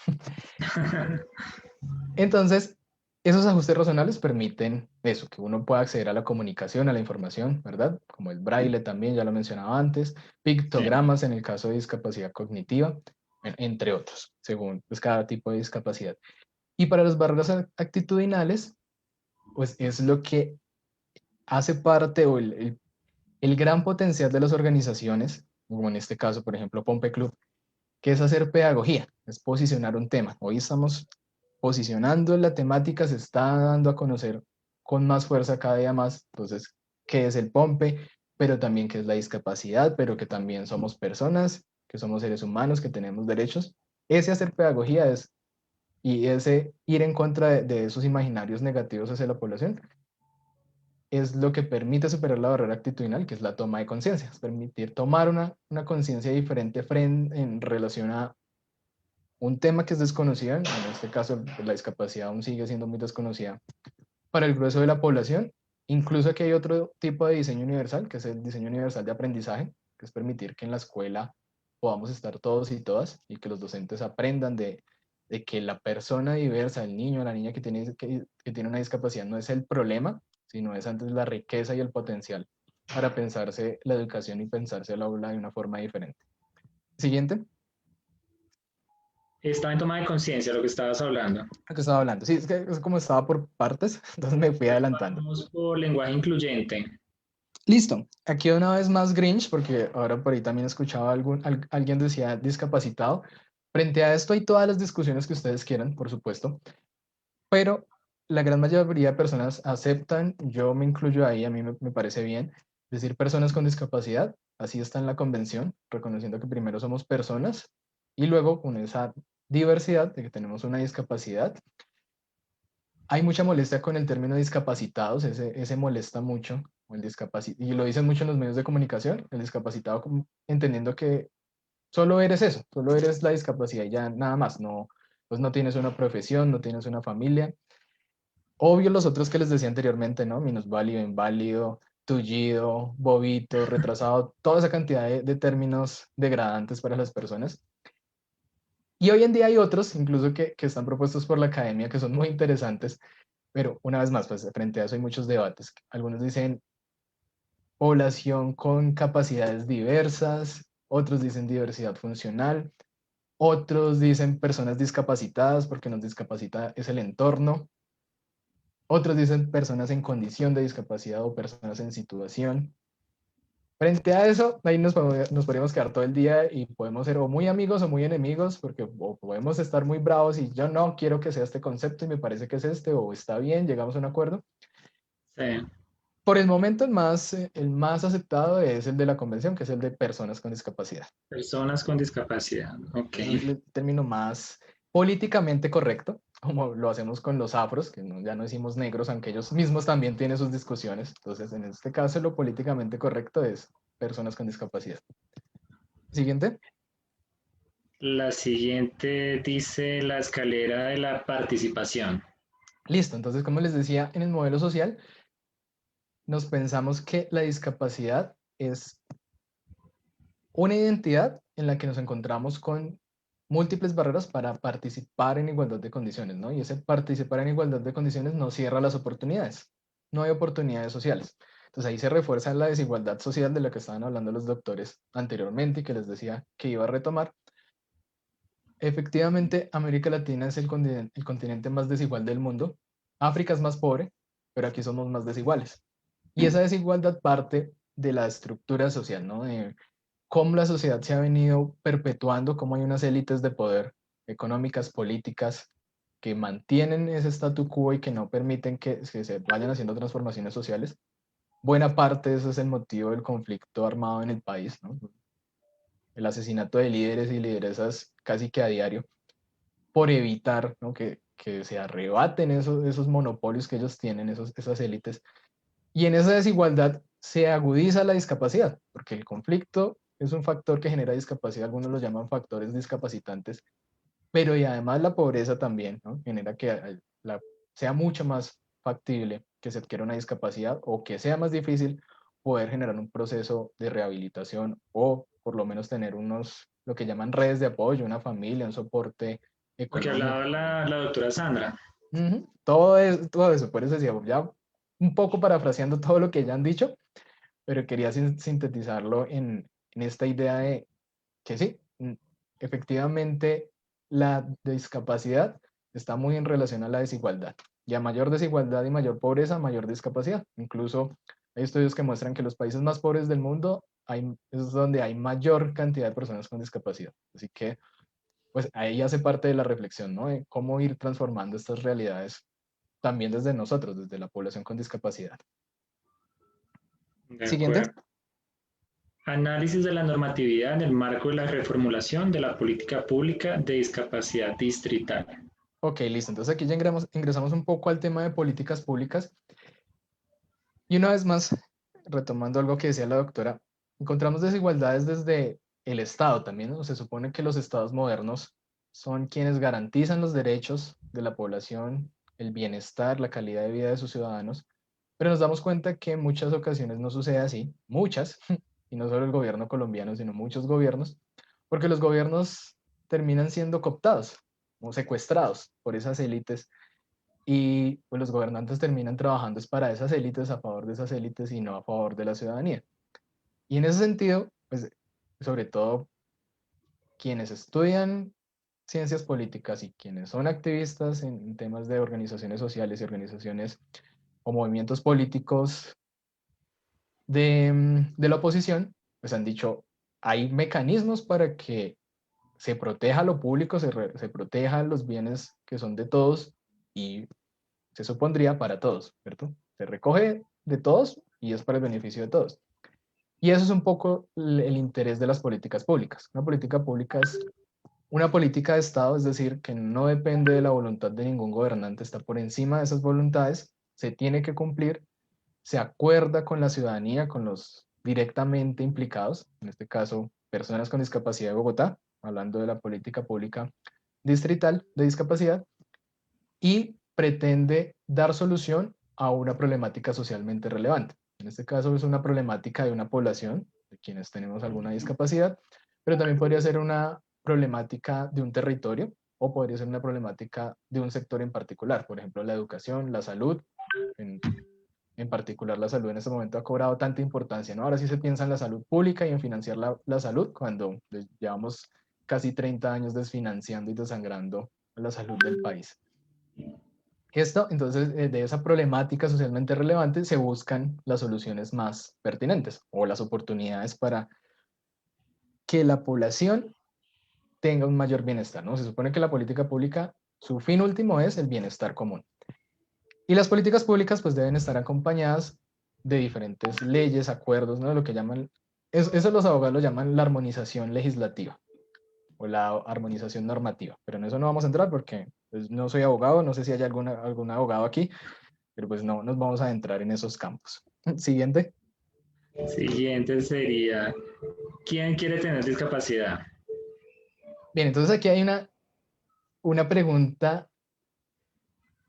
Entonces, esos ajustes razonables permiten eso, que uno pueda acceder a la comunicación, a la información, ¿verdad? Como el braille también, ya lo mencionaba antes, sí. pictogramas en el caso de discapacidad cognitiva, entre otros, según pues, cada tipo de discapacidad. Y para las barreras actitudinales, pues es lo que hace parte o el gran potencial de las organizaciones, como en este caso, por ejemplo, Pompe Club, que es hacer pedagogía, es posicionar un tema. Hoy estamos posicionando la temática, se está dando a conocer con más fuerza cada día más. Entonces, ¿qué es el POMPE? Pero también qué es la discapacidad, pero que también somos personas, que somos seres humanos, que tenemos derechos. Ese hacer pedagogía es, y ese ir en contra de esos imaginarios negativos hacia la población, es lo que permite superar la barrera actitudinal, que es la toma de conciencia, es permitir tomar una conciencia diferente en relación a un tema que es desconocido, en este caso la discapacidad aún sigue siendo muy desconocida para el grueso de la población. Incluso aquí hay otro tipo de diseño universal, que es el diseño universal de aprendizaje, que es permitir que en la escuela podamos estar todos y todas y que los docentes aprendan de que la persona diversa, el niño o la niña que tiene una discapacidad no es el problema, sino es antes la riqueza y el potencial para pensarse la educación y pensarse el aula de una forma diferente. Siguiente. Estaba en toma de conciencia lo que estabas hablando. ¿A qué estaba hablando? Sí, es que es como estaba por partes, entonces me fui adelantando. Vamos por lenguaje incluyente. Listo. Aquí una vez más Grinch, porque ahora por ahí también escuchaba alguien decía discapacitado. Frente a esto hay todas las discusiones que ustedes quieran, por supuesto, pero la gran mayoría de personas aceptan, yo me incluyo ahí, a mí me parece bien, decir personas con discapacidad, así está en la convención, reconociendo que primero somos personas y luego con esa diversidad de que tenemos una discapacidad. Hay mucha molestia con el término discapacitados, ese molesta mucho, y lo dicen mucho en los medios de comunicación, el discapacitado entendiendo que solo eres eso, solo eres la discapacidad y ya nada más, no, pues no tienes una profesión, no tienes una familia. Obvio los otros que les decía anteriormente, ¿no? Minusválido, inválido, tullido, bobito, retrasado, toda esa cantidad de términos degradantes para las personas. Y hoy en día hay otros, incluso que están propuestos por la academia, que son muy interesantes, pero una vez más, pues frente a eso hay muchos debates. Algunos dicen población con capacidades diversas, otros dicen diversidad funcional, otros dicen personas discapacitadas porque nos discapacita es el entorno, otros dicen personas en condición de discapacidad o personas en situación. Frente a eso, ahí nos podríamos quedar todo el día y podemos ser o muy amigos o muy enemigos, porque o podemos estar muy bravos y yo no quiero que sea este concepto y me parece que es este, o está bien, llegamos a un acuerdo. Sí. Por el momento, el más aceptado es el de la convención, que es el de personas con discapacidad. Personas con discapacidad. Ok. Es el término más políticamente correcto, como lo hacemos con los afros, que ya no decimos negros, aunque ellos mismos también tienen sus discusiones. Entonces, en este caso, lo políticamente correcto es personas con discapacidad. Siguiente. La siguiente dice la escalera de la participación. Listo. Entonces, como les decía, en el modelo social, nos pensamos que la discapacidad es una identidad en la que nos encontramos con múltiples barreras para participar en igualdad de condiciones, ¿no? Y ese participar en igualdad de condiciones no cierra las oportunidades. No hay oportunidades sociales. Entonces ahí se refuerza la desigualdad social de la que estaban hablando los doctores anteriormente y que les decía que iba a retomar. Efectivamente, América Latina es el continente más desigual del mundo. África es más pobre, pero aquí somos más desiguales. Y esa desigualdad parte de la estructura social, ¿no? De cómo la sociedad se ha venido perpetuando, cómo hay unas élites de poder económicas, políticas, que mantienen ese statu quo y que no permiten que se vayan haciendo transformaciones sociales. Buena parte de eso es el motivo del conflicto armado en el país, ¿no? El asesinato de líderes y lideresas casi que a diario, por evitar, ¿no? que se arrebaten esos monopolios que ellos tienen, esas élites. Y en esa desigualdad se agudiza la discapacidad, porque el conflicto es un factor que genera discapacidad, algunos lo llaman factores discapacitantes, pero y además la pobreza también, ¿no? Genera que sea mucho más factible que se adquiera una discapacidad o que sea más difícil poder generar un proceso de rehabilitación o por lo menos tener lo que llaman redes de apoyo, una familia, un soporte Lo que económico. hablaba la doctora Sandra. Todo eso, por eso decía, ya un poco parafraseando todo lo que ya han dicho, pero quería sintetizarlo en esta idea de que sí, efectivamente la discapacidad está muy en relación a la desigualdad. Y a mayor desigualdad y mayor pobreza, mayor discapacidad. Incluso hay estudios que muestran que los países más pobres del mundo es donde hay mayor cantidad de personas con discapacidad. Así que, pues ahí hace parte de la reflexión, ¿no? De cómo ir transformando estas realidades también desde nosotros, desde la población con discapacidad. De Siguiente. acuerdo. Análisis de la normatividad en el marco de la reformulación de la política pública de discapacidad distrital. Ok, listo. Entonces aquí ya ingresamos un poco al tema de políticas públicas. Y una vez más, retomando algo que decía la doctora, encontramos desigualdades desde el Estado también, ¿no? Se supone que los estados modernos son quienes garantizan los derechos de la población, el bienestar, la calidad de vida de sus ciudadanos, pero nos damos cuenta que en muchas ocasiones no sucede así, muchas, y no solo el gobierno colombiano, sino muchos gobiernos, porque los gobiernos terminan siendo cooptados o secuestrados por esas élites y pues, los gobernantes terminan trabajando es para esas élites, a favor de esas élites y no a favor de la ciudadanía. Y en ese sentido, pues sobre todo quienes estudian ciencias políticas y quienes son activistas en temas de organizaciones sociales y organizaciones o movimientos políticos de la oposición, pues han dicho, hay mecanismos para que se proteja lo público, se protejan los bienes que son de todos y se supondría para todos, ¿cierto? Se recoge de todos y es para el beneficio de todos. Y eso es un poco el interés de las políticas públicas. Una política pública es una política de Estado, es decir, que no depende de la voluntad de ningún gobernante, está por encima de esas voluntades, se tiene que cumplir, se acuerda con la ciudadanía, con los directamente implicados, en este caso, personas con discapacidad de Bogotá, hablando de la política pública distrital de discapacidad, y pretende dar solución a una problemática socialmente relevante. En este caso es una problemática de una población, de quienes tenemos alguna discapacidad, pero también podría ser una problemática de un territorio o podría ser una problemática de un sector en particular, por ejemplo, la educación, la salud, en particular la salud en este momento ha cobrado tanta importancia, ¿no? Ahora sí se piensa en la salud pública y en financiar la salud cuando llevamos casi 30 años desfinanciando y desangrando la salud del país. Esto, entonces, de esa problemática socialmente relevante se buscan las soluciones más pertinentes o las oportunidades para que la población tenga un mayor bienestar, ¿no? Se supone que la política pública, su fin último es el bienestar común. Y las políticas públicas pues deben estar acompañadas de diferentes leyes, acuerdos, ¿no? Lo que llaman, eso los abogados lo llaman la armonización legislativa o la armonización normativa, pero en eso no vamos a entrar porque pues, no soy abogado, no sé si hay algún abogado aquí, pero pues no nos vamos a entrar en esos campos. Siguiente. Siguiente sería, ¿quién quiere tener discapacidad? Bien, entonces aquí hay una pregunta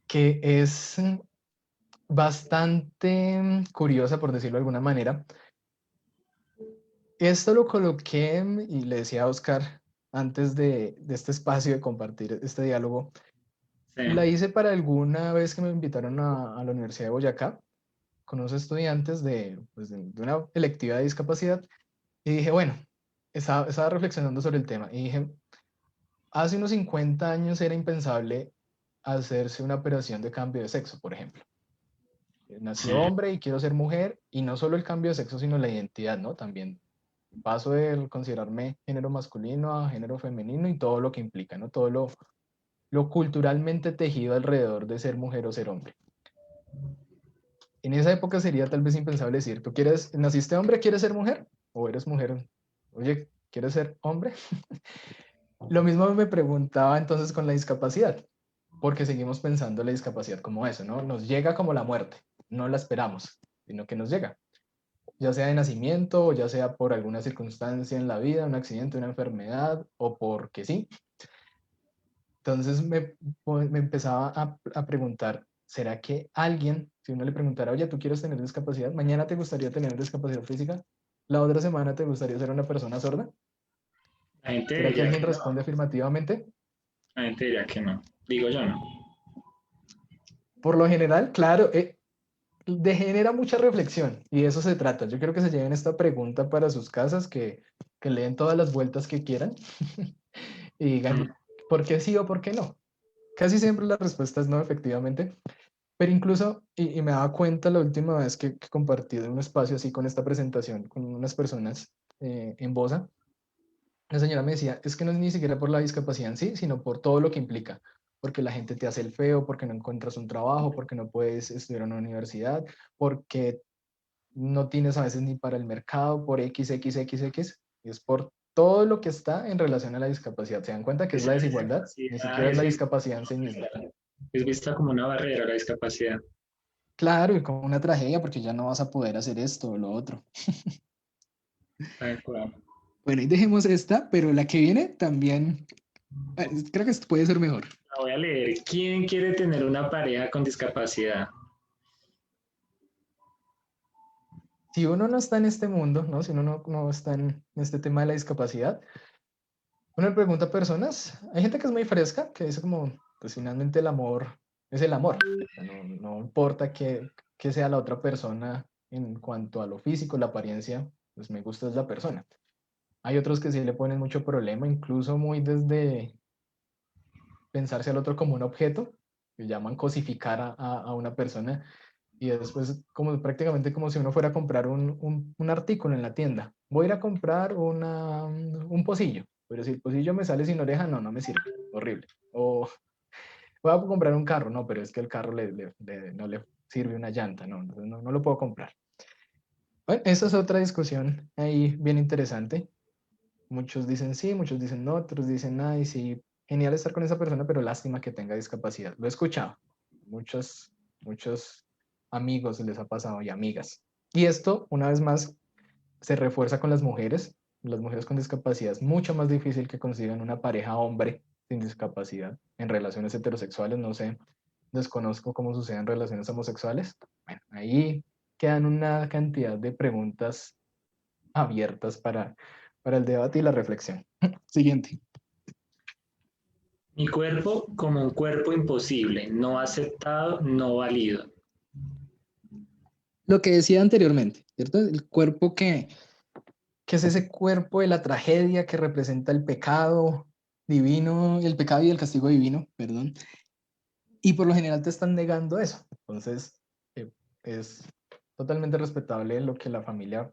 que es bastante curiosa, por decirlo de alguna manera. Esto lo coloqué y le decía a Oscar antes de este espacio de compartir este diálogo. Sí. La hice para alguna vez que me invitaron a la Universidad de Boyacá con unos estudiantes pues, de una electiva de discapacidad y dije, bueno, estaba reflexionando sobre el tema y dije, hace unos 50 años era impensable hacerse una operación de cambio de sexo, por ejemplo. Nací hombre y quiero ser mujer, y no solo el cambio de sexo, sino la identidad, ¿no? También paso de considerarme género masculino a género femenino y todo lo que implica, ¿no? Todo lo culturalmente tejido alrededor de ser mujer o ser hombre. En esa época sería tal vez impensable decir, ¿tú naciste hombre, quieres ser mujer? ¿O eres mujer? Oye, ¿quieres ser hombre? Lo mismo me preguntaba entonces con la discapacidad, porque seguimos pensando la discapacidad como eso, ¿no? Nos llega como la muerte, no la esperamos, sino que nos llega, ya sea de nacimiento o ya sea por alguna circunstancia en la vida, un accidente, una enfermedad o porque sí. Entonces me empezaba a preguntar, ¿será que alguien, si uno le preguntara, oye, ¿tú quieres tener discapacidad? ¿Mañana te gustaría tener discapacidad física? ¿La otra semana te gustaría ser una persona sorda? La gente ¿Será que diría alguien que responde no. afirmativamente? La gente diría que no. Digo yo no. Por lo general, claro, genera mucha reflexión y de eso se trata. Yo creo que se lleven esta pregunta para sus casas, que le den todas las vueltas que quieran y digan por qué sí o por qué no. Casi siempre la respuesta es no, efectivamente. Pero incluso, y me daba cuenta la última vez que compartí de un espacio así con esta presentación con unas personas en Bosa, la señora me decía, es que no es ni siquiera por la discapacidad en sí, sino por todo lo que implica. Porque la gente te hace el feo, porque no encuentras un trabajo, porque no puedes estudiar en una universidad, porque no tienes a veces ni para el mercado, por XXXX, y es por todo lo que está en relación a la discapacidad. ¿Se dan cuenta que es la desigualdad? Ni siquiera es la discapacidad en sí misma. Es vista como una barrera la discapacidad. Claro, y como una tragedia, porque ya no vas a poder hacer esto o lo otro. Tal cual. Bueno, y dejemos esta, pero la que viene también, creo que puede ser mejor. La voy a leer. ¿Quién quiere tener una pareja con discapacidad? Si uno no está en este mundo, ¿no? Si uno no está en este tema de la discapacidad, uno le pregunta a personas, hay gente que es muy fresca, que dice como, pues finalmente el amor es el amor. O sea, no importa que sea la otra persona en cuanto a lo físico, la apariencia, pues me gusta es la persona. Hay otros que sí le ponen mucho problema, incluso muy desde pensarse al otro como un objeto, que llaman cosificar a una persona, y después como prácticamente como si uno fuera a comprar un artículo en la tienda. Voy a ir a comprar un pocillo, pero si el pocillo me sale sin oreja, no me sirve, horrible. O voy a comprar un carro, no, pero es que el carro no le sirve una llanta, no lo puedo comprar. Bueno, esa es otra discusión ahí bien interesante. Muchos dicen sí, muchos dicen no, otros dicen, ay, sí, genial estar con esa persona, pero lástima que tenga discapacidad. Lo he escuchado. Muchos amigos les ha pasado y amigas. Y esto, una vez más, se refuerza con las mujeres. Las mujeres con discapacidad es mucho más difícil que consigan una pareja hombre sin discapacidad en relaciones heterosexuales. No sé, desconozco cómo sucede en relaciones homosexuales. Bueno, ahí quedan una cantidad de preguntas abiertas para el debate y la reflexión. Siguiente. Mi cuerpo como un cuerpo imposible, no aceptado, no válido. Lo que decía anteriormente, ¿cierto? El cuerpo que es ese cuerpo de la tragedia que representa el pecado divino, el pecado y el castigo divino, perdón. y por lo general te están negando eso. Entonces, es totalmente respetable lo que la familia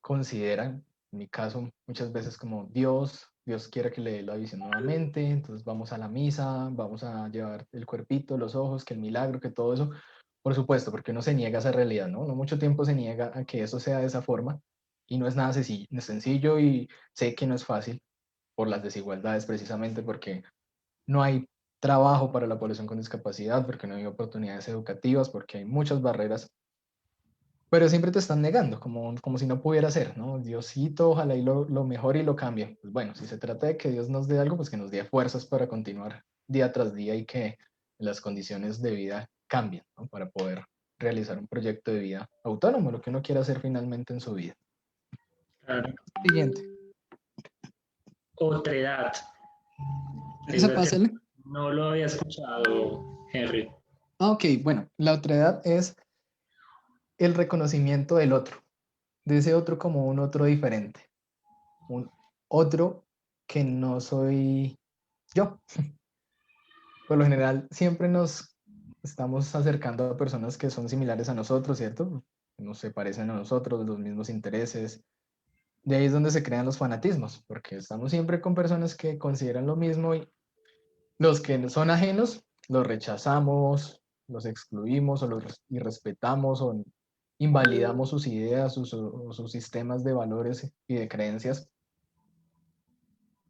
considera, en mi caso, muchas veces como Dios quiere que le dé la visión nuevamente, entonces vamos a la misa, vamos a llevar el cuerpito, los ojos, que el milagro, que todo eso, por supuesto, porque uno se niega a esa realidad, ¿no? No mucho tiempo se niega a que eso sea de esa forma, y no es nada sencillo y sé que no es fácil por las desigualdades, precisamente porque no hay trabajo para la población con discapacidad, porque no hay oportunidades educativas, porque hay muchas barreras, pero siempre te están negando, como si no pudiera ser, ¿no? Diosito, ojalá y lo mejore y lo cambie. Pues bueno, si se trata de que Dios nos dé algo, pues que nos dé fuerzas para continuar día tras día y que las condiciones de vida cambien, ¿no? Para poder realizar un proyecto de vida autónomo, lo que uno quiera hacer finalmente en su vida. Claro. Siguiente. Otredad. Esa Esa que pásale. no lo había escuchado, Henry. Ok, bueno, la otredad es el reconocimiento del otro, de ese otro como un otro diferente, un otro que no soy yo. Por lo general, siempre nos estamos acercando a personas que son similares a nosotros, ¿cierto? No se parecen a nosotros, los mismos intereses. De ahí es donde se crean los fanatismos, porque estamos siempre con personas que consideran lo mismo y los que son ajenos los rechazamos, los excluimos o los irrespetamos o invalidamos sus ideas, sus sistemas de valores y de creencias.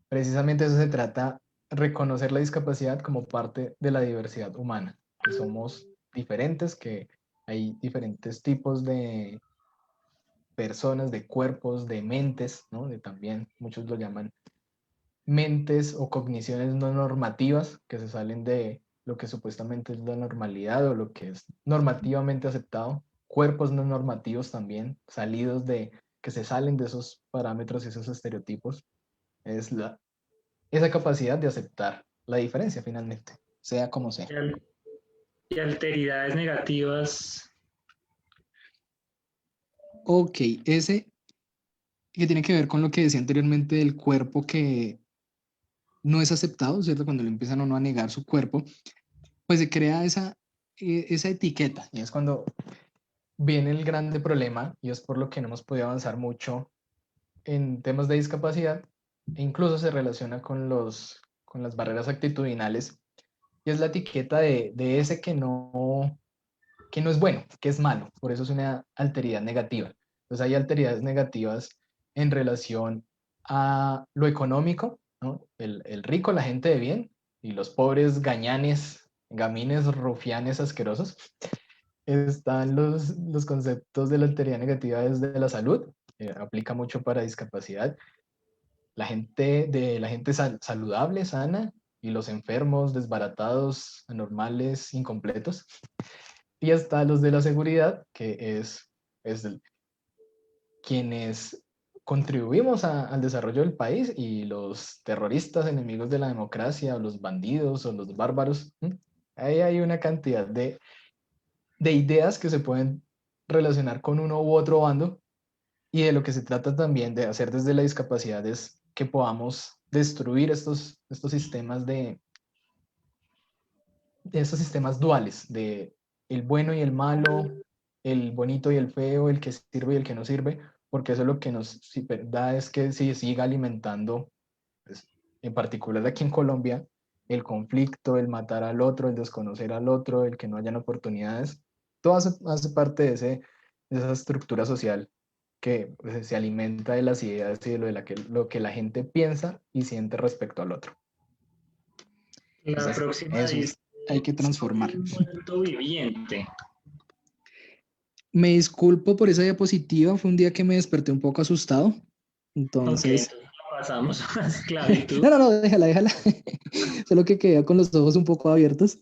Precisamente eso se trata, reconocer la discapacidad como parte de la diversidad humana, que somos diferentes, que hay diferentes tipos de personas, de cuerpos, de mentes, ¿no? De también, muchos lo llaman mentes o cogniciones no normativas que se salen de lo que supuestamente es la normalidad o lo que es normativamente aceptado, cuerpos no normativos también, salidos de, que se salen de esos parámetros y esos estereotipos, es esa capacidad de aceptar la diferencia finalmente, sea como sea. Y alteridades negativas. Ok, ese que tiene que ver con lo que decía anteriormente del cuerpo que no es aceptado, ¿cierto? Cuando le empiezan a uno a negar su cuerpo, pues se crea esa etiqueta y es cuando viene el grande problema y es por lo que no hemos podido avanzar mucho en temas de discapacidad e incluso se relaciona con las barreras actitudinales y es la etiqueta de ese que no es bueno, que es malo, por eso es una alteridad negativa. Entonces hay alteridades negativas en relación a lo económico, ¿no? El rico, la gente de bien, y los pobres gañanes, gamines, rufianes asquerosos. Están los conceptos de la alteridad negativa desde la salud, aplica mucho para discapacidad. La gente saludable, sana, y los enfermos, desbaratados, anormales, incompletos. Y hasta los de la seguridad, que es quienes contribuimos al desarrollo del país y los terroristas, enemigos de la democracia, o los bandidos o los bárbaros. Ahí hay una cantidad de ideas que se pueden relacionar con uno u otro bando y de lo que se trata también de hacer desde la discapacidad es que podamos destruir estos sistemas de esos sistemas duales, de el bueno y el malo, el bonito y el feo, el que sirve y el que no sirve, porque eso es lo que nos da es que se siga alimentando, pues, en particular aquí en Colombia, el conflicto, el matar al otro, el desconocer al otro, el que no hayan oportunidades, todo hace parte de esa estructura social que pues, se alimenta de las ideas y de lo que la gente piensa y siente respecto al otro. La Entonces, próxima eso dice, hay que transformar. soy un muerto viviente. Me disculpo por esa diapositiva, fue un día que me desperté un poco asustado. Ok, Entonces, entonces pasamos a esclavitud. no, déjala. Solo que quedé con los ojos un poco abiertos.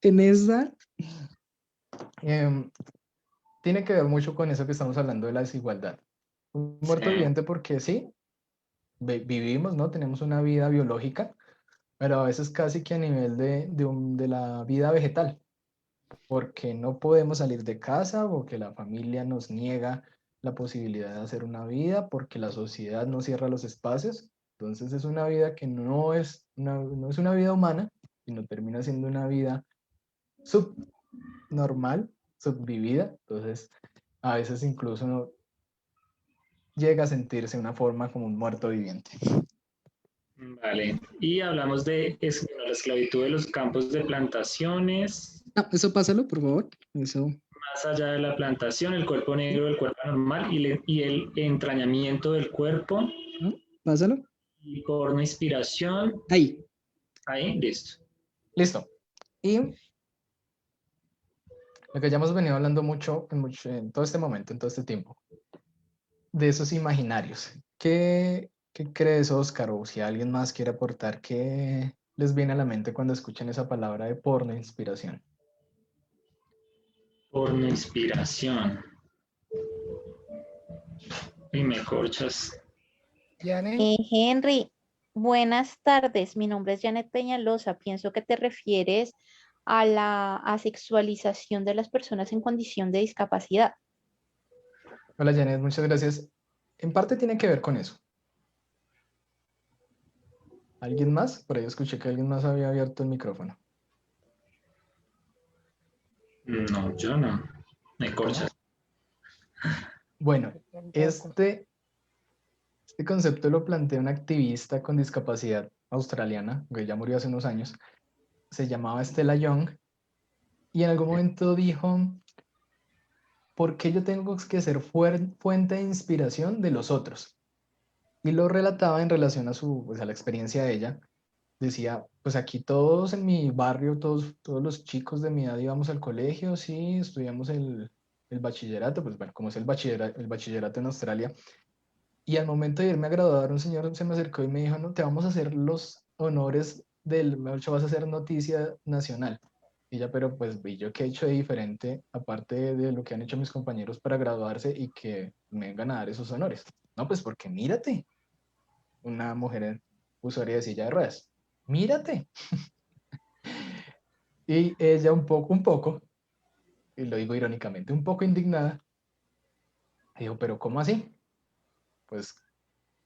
En esa, tiene que ver mucho con eso que estamos hablando de la desigualdad. Un muerto Sí. viviente porque sí, vivimos, ¿no? Tenemos una vida biológica, pero a veces casi que a nivel de la vida vegetal, porque no podemos salir de casa, porque la familia nos niega la posibilidad de hacer una vida, porque la sociedad nos cierra los espacios. Entonces es una vida que no es una vida humana, sino termina siendo una vida subnormal, subvivida. Entonces a veces incluso uno llega a sentirse de una forma como un muerto viviente. Vale. Y hablamos de la esclavitud de los campos de plantaciones. No, eso pásalo, por favor. Eso. Más allá de la plantación, el cuerpo negro del cuerpo normal y el entrañamiento del cuerpo. ¿No? Pásalo. Y porno inspiración. Ahí. Ahí, listo. Listo. Y lo que ya hemos venido hablando mucho en todo este momento, en todo este tiempo, de esos imaginarios. ¿Qué crees, Oscar? O si alguien más quiere aportar, ¿qué les viene a la mente cuando escuchan esa palabra de porno inspiración? Porno inspiración. Y me corchas. Henry, buenas tardes. Mi nombre es Janet Peñalosa. Pienso que te refieres a la asexualización de las personas en condición de discapacidad. Hola, Janet, muchas gracias. En parte tiene que ver con eso. ¿Alguien más? Por ahí escuché que alguien más había abierto el micrófono. No, yo no. Me corchas. Bueno, este concepto lo plantea una activista con discapacidad australiana, que ya murió hace unos años. Se llamaba Stella Young. Y en algún momento dijo, ¿por qué yo tengo que ser fuente de inspiración de los otros? Y lo relataba en relación a a la experiencia de ella. Decía, pues aquí todos en mi barrio, todos los chicos de mi edad íbamos al colegio, sí, estudiamos el bachillerato, pues bueno, como es el bachillerato en Australia. Y al momento de irme a graduar, un señor se me acercó y me dijo, no, te vamos a hacer los honores mejor dicho, vas a hacer noticia nacional. Y ya, pero pues, ¿y yo qué he hecho de diferente, aparte de lo que han hecho mis compañeros para graduarse y que me vengan a dar esos honores? No, pues porque mírate, una mujer usuaria de silla de ruedas, mírate. Y ella un poco, y lo digo irónicamente, un poco indignada, dijo, pero ¿cómo así? Pues,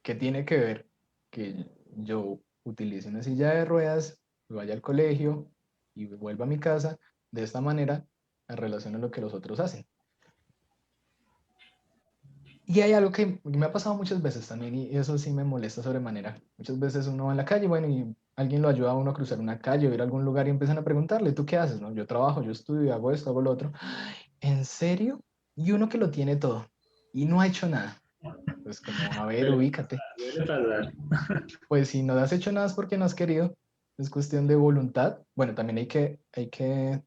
¿qué tiene que ver que yo utilice una silla de ruedas, vaya al colegio y vuelva a mi casa de esta manera en relación a lo que los otros hacen? Y hay algo que me ha pasado muchas veces también, y eso sí me molesta sobremanera. Muchas veces uno va en la calle, bueno, y alguien lo ayuda a uno a cruzar una calle o ir a algún lugar y empiezan a preguntarle, ¿tú qué haces? ¿No? Yo trabajo, yo estudio, hago esto, hago lo otro. ¿En serio? Y uno que lo tiene todo y no ha hecho nada. Pues como, a ver, ubícate. Pues si no has hecho nada es porque no has querido. Es cuestión de voluntad. Bueno, también hay que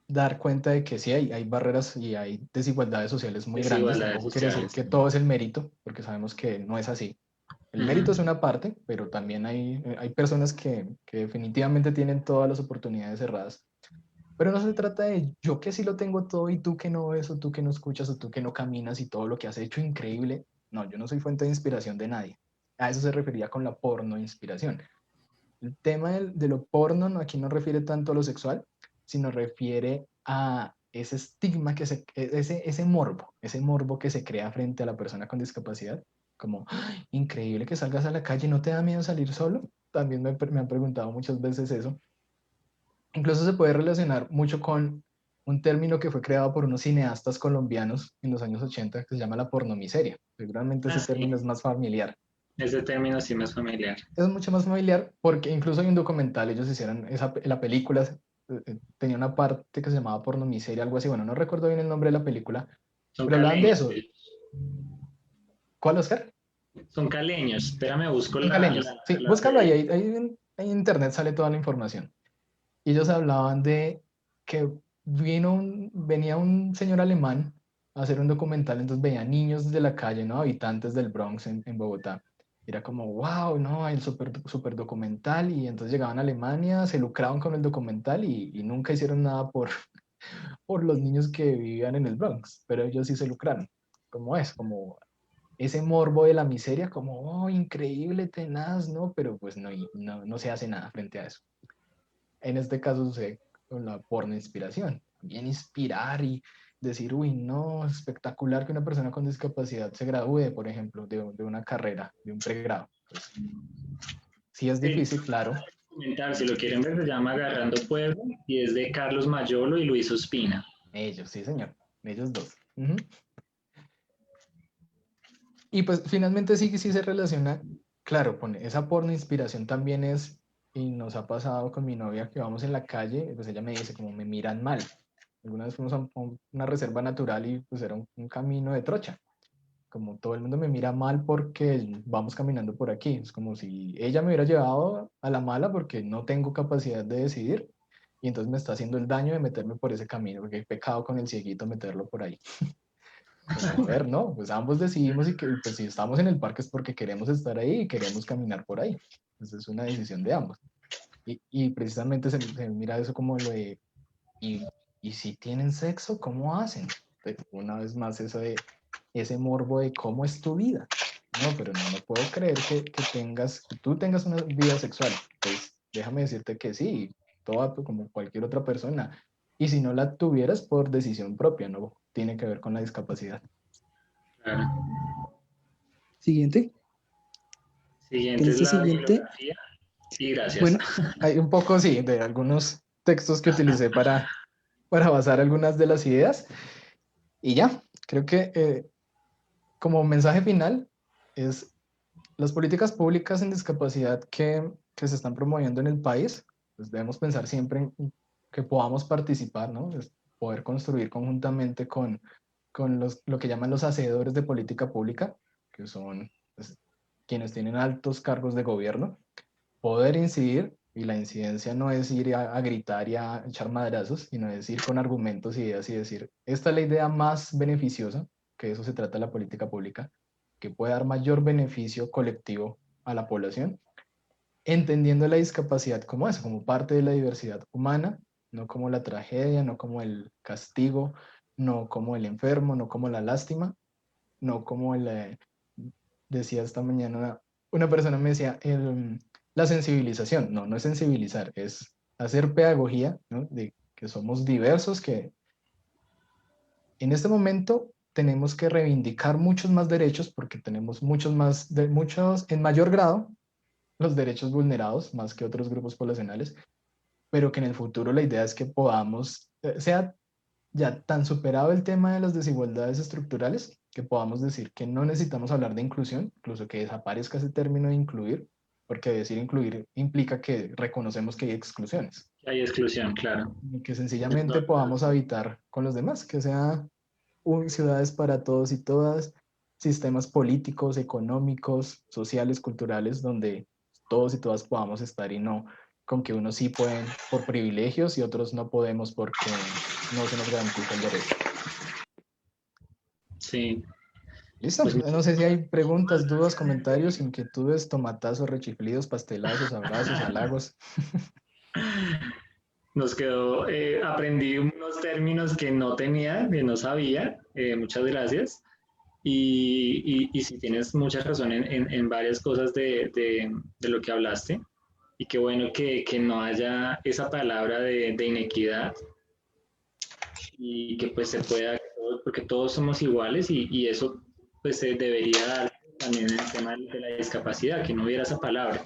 dar cuenta de que sí hay barreras y hay desigualdades sociales muy grandes. Tampoco quiere decir que todo es el mérito, porque sabemos que no es así. El mérito es una parte, pero también hay personas que definitivamente tienen todas las oportunidades cerradas. Pero no se trata de yo que sí lo tengo todo y tú que no ves, o tú que no escuchas, o tú que no caminas y todo lo que has hecho increíble. No, yo no soy fuente de inspiración de nadie. A eso se refería con la porno inspiración. El tema de lo porno aquí no refiere tanto a lo sexual, sino refiere a ese estigma, ese morbo que se crea frente a la persona con discapacidad. Como, ¡ay, increíble que salgas a la calle, ¿no te da miedo salir solo? También me han preguntado muchas veces eso. Incluso se puede relacionar mucho con un término que fue creado por unos cineastas colombianos en los años 80 que se llama la pornomiseria. Seguramente ese término es más familiar. Ese término sí me es familiar. Es mucho más familiar porque incluso hay un documental, ellos hicieron la película, tenía una parte que se llamaba pornomiseria, algo así, bueno, no recuerdo bien el nombre de la película, pero hablaban de eso. ¿Cuál, Oscar? Son caleños, espérame, busco Son caleños, sí, búscalo ahí en internet sale toda la información. Y ellos hablaban de que venía un señor alemán a hacer un documental, entonces veía niños de la calle, ¿no? Habitantes del Bronx en Bogotá. Era como, wow, no, el super documental. Y entonces llegaban a Alemania, se lucraban con el documental y nunca hicieron nada por los niños que vivían en el Bronx, pero ellos sí se lucraron. Como como ese morbo de la miseria, como, oh, increíble, tenaz, ¿no? Pero pues no se hace nada frente a eso. En este caso sucede con la porno inspiración. También inspirar y decir, uy, no, espectacular que una persona con discapacidad se gradúe, por ejemplo, de una carrera, de un pregrado. Pues, sí es difícil, claro. Si lo quieren ver, se llama Agarrando Fuego y es de Carlos Mayolo y Luis Ospina. Ellos, sí, señor. Ellos dos. Ujú. Y pues finalmente sí se relaciona, claro, con esa porno inspiración también es, y nos ha pasado con mi novia que vamos en la calle, pues ella me dice como me miran mal. Alguna vez fuimos a una reserva natural y pues era un camino de trocha. Como todo el mundo me mira mal porque vamos caminando por aquí. Es como si ella me hubiera llevado a la mala porque no tengo capacidad de decidir y entonces me está haciendo el daño de meterme por ese camino, porque he pecado con el cieguito meterlo por ahí. Como, a ver, no, pues ambos decidimos y que pues si estamos en el parque es porque queremos estar ahí y queremos caminar por ahí. Entonces es una decisión de ambos. Y precisamente se mira eso como lo de, y si tienen sexo, ¿cómo hacen? Una vez más eso de ese morbo de cómo es tu vida. No, pero no puedo creer que tú tengas una vida sexual. Pues déjame decirte que sí, toda como cualquier otra persona. Y si no la tuvieras por decisión propia, no tiene que ver con la discapacidad. Claro. Siguiente. Siguiente En es este la siguiente, bibliografía. Y gracias. bueno, Hay un poco, sí, de algunos textos que utilicé para basar algunas de las ideas. Y ya, creo que como mensaje final es las políticas públicas en discapacidad que se están promoviendo en el país, pues debemos pensar siempre en que podamos participar, ¿no? Es poder construir conjuntamente con lo que llaman los hacedores de política pública, que son pues, quienes tienen altos cargos de gobierno, poder incidir, y la incidencia no es ir a gritar y a echar madrazos, sino es ir con argumentos, ideas y decir, esta es la idea más beneficiosa, que de eso se trata la política pública, que puede dar mayor beneficio colectivo a la población, entendiendo la discapacidad como eso, como parte de la diversidad humana, no como la tragedia, no como el castigo, no como el enfermo, no como la lástima, no como decía esta mañana, una persona me decía, la sensibilización, no es sensibilizar, es hacer pedagogía, ¿no? De que somos diversos, que en este momento tenemos que reivindicar muchos más derechos porque tenemos muchos en mayor grado, los derechos vulnerados más que otros grupos poblacionales, pero que en el futuro la idea es que podamos, sea ya tan superado el tema de las desigualdades estructurales, que podamos decir que no necesitamos hablar de inclusión, incluso que desaparezca ese término de incluir, porque decir incluir implica que reconocemos que hay exclusiones. Hay exclusión, claro. Y que sencillamente podamos habitar con los demás, que sea ciudades para todos y todas, sistemas políticos, económicos, sociales, culturales, donde todos y todas podamos estar y no con que unos sí pueden por privilegios y otros no podemos porque no se nos garantiza el derecho. Sí. Listo, Pues, no sé si hay preguntas, dudas, comentarios, inquietudes, tomatazos, rechiflidos, pastelazos, abrazos, halagos. Nos quedó, aprendí unos términos que no tenía, que no sabía. Muchas gracias. Y sí tienes mucha razón en varias cosas de lo que hablaste. Y qué bueno que no haya esa palabra de inequidad y que pues se pueda, porque todos somos iguales y eso pues se debería dar también en el tema de la discapacidad, que no hubiera esa palabra.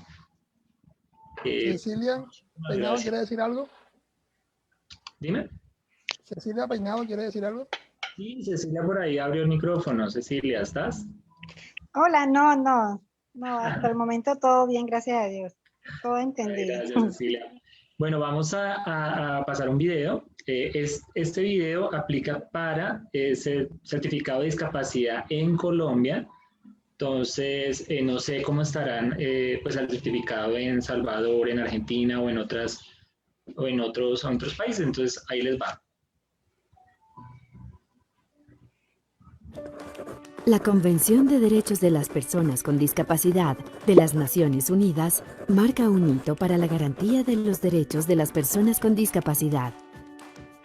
Cecilia Peinado quiere decir algo. Dime. Cecilia Peinado quiere decir algo. Sí, Cecilia por ahí abrió el micrófono. Cecilia, ¿estás? Hola, no, hasta el momento todo bien, gracias a Dios. Todo entendido. Gracias, Cecilia. Bueno, vamos a pasar un video. Este video aplica para ese certificado de discapacidad en Colombia. Entonces, no sé cómo estarán pues el certificado en Salvador, en Argentina o en otros países. Entonces, ahí les va. La Convención de Derechos de las Personas con Discapacidad de las Naciones Unidas marca un hito para la garantía de los derechos de las personas con discapacidad.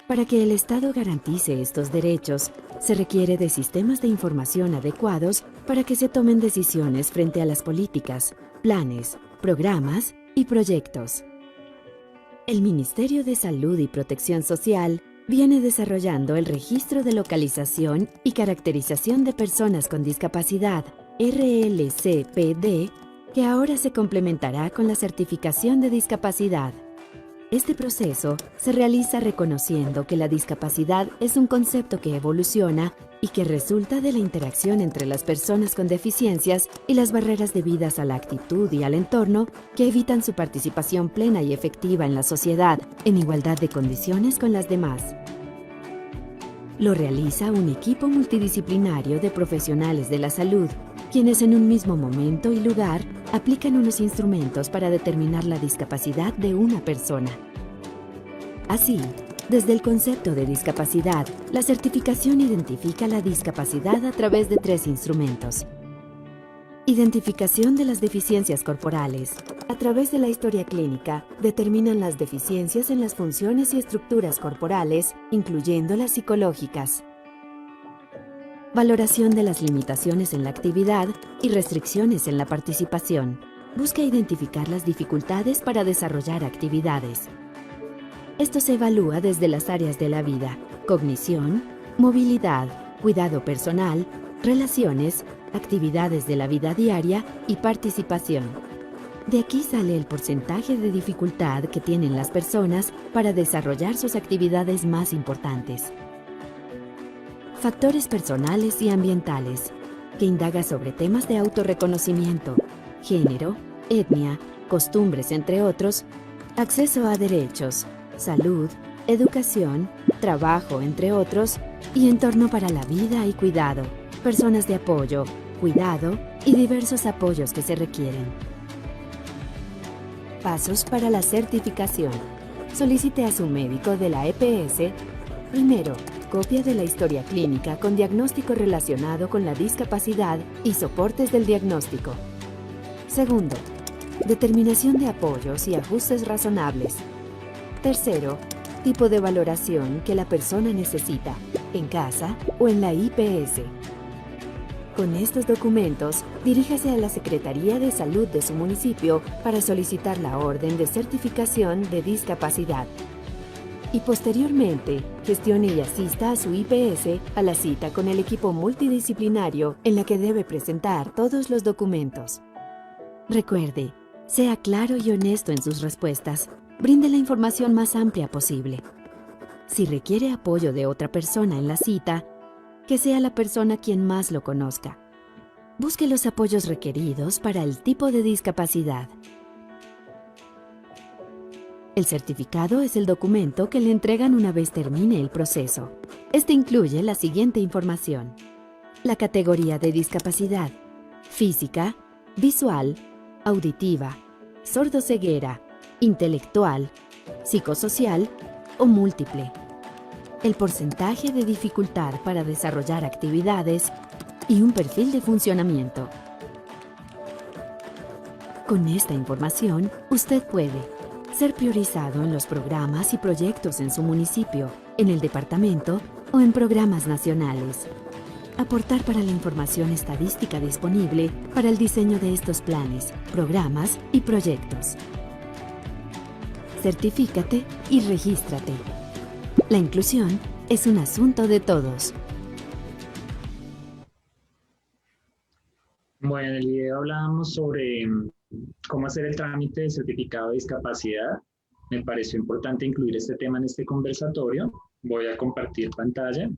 Para que el Estado garantice estos derechos, se requiere de sistemas de información adecuados para que se tomen decisiones frente a las políticas, planes, programas y proyectos. El Ministerio de Salud y Protección Social viene desarrollando el Registro de Localización y Caracterización de Personas con Discapacidad, RLCPD, que ahora se complementará con la certificación de discapacidad. Este proceso se realiza reconociendo que la discapacidad es un concepto que evoluciona y que resulta de la interacción entre las personas con deficiencias y las barreras debidas a la actitud y al entorno que evitan su participación plena y efectiva en la sociedad en igualdad de condiciones con las demás. Lo realiza un equipo multidisciplinario de profesionales de la salud, quienes en un mismo momento y lugar aplican unos instrumentos para determinar la discapacidad de una persona. Así, desde el concepto de discapacidad, la certificación identifica la discapacidad a través de 3 instrumentos. Identificación de las deficiencias corporales. A través de la historia clínica, determinan las deficiencias en las funciones y estructuras corporales, incluyendo las psicológicas. Valoración de las limitaciones en la actividad y restricciones en la participación. Busca identificar las dificultades para desarrollar actividades. Esto se evalúa desde las áreas de la vida: cognición, movilidad, cuidado personal, relaciones, actividades de la vida diaria y participación. De aquí sale el porcentaje de dificultad que tienen las personas para desarrollar sus actividades más importantes. Factores personales y ambientales, que indaga sobre temas de autorreconocimiento, género, etnia, costumbres, entre otros, acceso a derechos, salud, educación, trabajo, entre otros, y entorno para la vida y cuidado, personas de apoyo, cuidado y diversos apoyos que se requieren. Pasos para la certificación. Solicite a su médico de la EPS, primero, copia de la historia clínica con diagnóstico relacionado con la discapacidad y soportes del diagnóstico. Segundo, determinación de apoyos y ajustes razonables. Tercero, tipo de valoración que la persona necesita, en casa o en la IPS. Con estos documentos, diríjase a la Secretaría de Salud de su municipio para solicitar la orden de certificación de discapacidad. Y posteriormente, gestione y asista a su IPS a la cita con el equipo multidisciplinario en la que debe presentar todos los documentos. Recuerde, sea claro y honesto en sus respuestas. Brinde la información más amplia posible. Si requiere apoyo de otra persona en la cita, que sea la persona quien más lo conozca. Busque los apoyos requeridos para el tipo de discapacidad. El certificado es el documento que le entregan una vez termine el proceso. Este incluye la siguiente información: la categoría de discapacidad: física, visual, auditiva, sordoceguera, intelectual, psicosocial o múltiple. El porcentaje de dificultad para desarrollar actividades y un perfil de funcionamiento. Con esta información, usted puede ser priorizado en los programas y proyectos en su municipio, en el departamento o en programas nacionales. Aportar para la información estadística disponible para el diseño de estos planes, programas y proyectos. Certifícate y regístrate. La inclusión es un asunto de todos. Bueno, en el video hablábamos sobre cómo hacer el trámite de certificado de discapacidad. Me pareció importante incluir este tema en este conversatorio. Voy a compartir pantalla.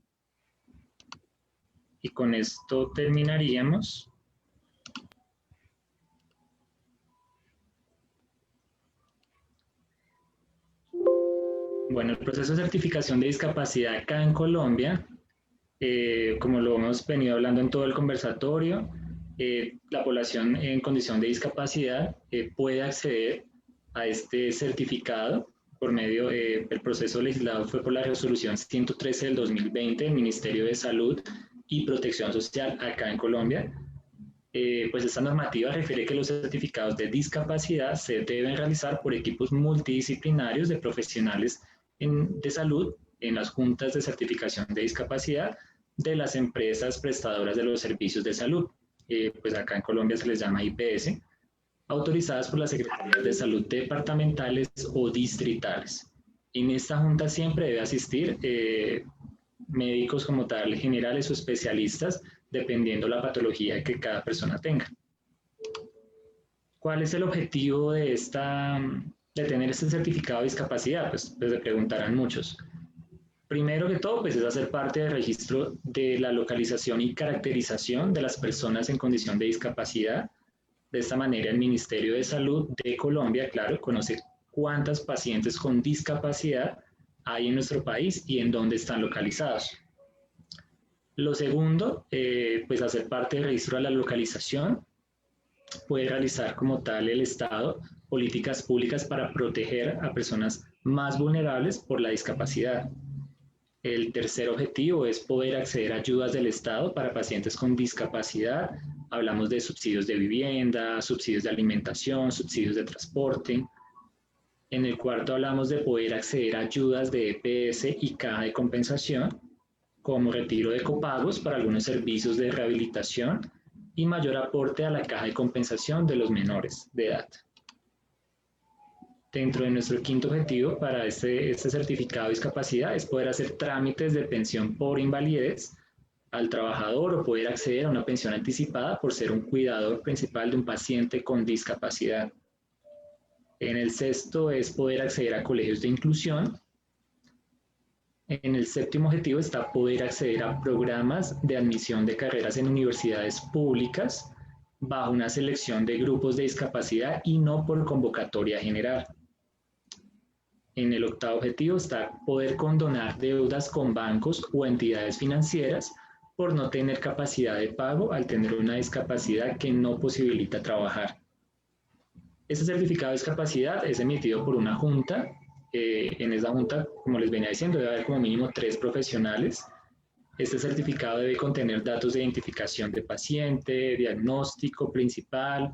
Y con esto terminaríamos. Bueno, el proceso de certificación de discapacidad acá en Colombia, como lo hemos venido hablando en todo el conversatorio, la población en condición de discapacidad puede acceder a este certificado por medio del proceso legislado. Fue por la resolución 113 del 2020 del Ministerio de Salud y Protección Social acá en Colombia. Pues esta normativa refiere que los certificados de discapacidad se deben realizar por equipos multidisciplinarios de profesionales de salud en las juntas de certificación de discapacidad de las empresas prestadoras de los servicios de salud. Pues acá en Colombia se les llama IPS, autorizadas por las secretarías de salud departamentales o distritales. En esta junta siempre debe asistir médicos como tal, generales o especialistas, dependiendo la patología que cada persona tenga. ¿Cuál es el objetivo de tener este certificado de discapacidad? Pues se preguntarán muchos. Primero que todo, pues es hacer parte del registro de la localización y caracterización de las personas en condición de discapacidad. De esta manera, el Ministerio de Salud de Colombia, claro, conoce cuántas pacientes con discapacidad hay en nuestro país y en dónde están localizados. Lo segundo, pues hacer parte del registro de la localización. Puede realizar como tal el Estado políticas públicas para proteger a personas más vulnerables por la discapacidad. El tercer objetivo es poder acceder a ayudas del Estado para pacientes con discapacidad. Hablamos de subsidios de vivienda, subsidios de alimentación, subsidios de transporte. En el cuarto hablamos de poder acceder a ayudas de EPS y caja de compensación, como retiro de copagos para algunos servicios de rehabilitación y mayor aporte a la caja de compensación de los menores de edad. Dentro de nuestro quinto objetivo para este certificado de discapacidad es poder hacer trámites de pensión por invalidez al trabajador o poder acceder a una pensión anticipada por ser un cuidador principal de un paciente con discapacidad. En el sexto es poder acceder a colegios de inclusión. En el séptimo objetivo está poder acceder a programas de admisión de carreras en universidades públicas bajo una selección de grupos de discapacidad y no por convocatoria general. En el octavo objetivo está poder condonar deudas con bancos o entidades financieras por no tener capacidad de pago al tener una discapacidad que no posibilita trabajar. Este certificado de discapacidad es emitido por una junta. En esa junta, como les venía diciendo, debe haber como mínimo 3 profesionales. Este certificado debe contener datos de identificación de paciente, diagnóstico principal,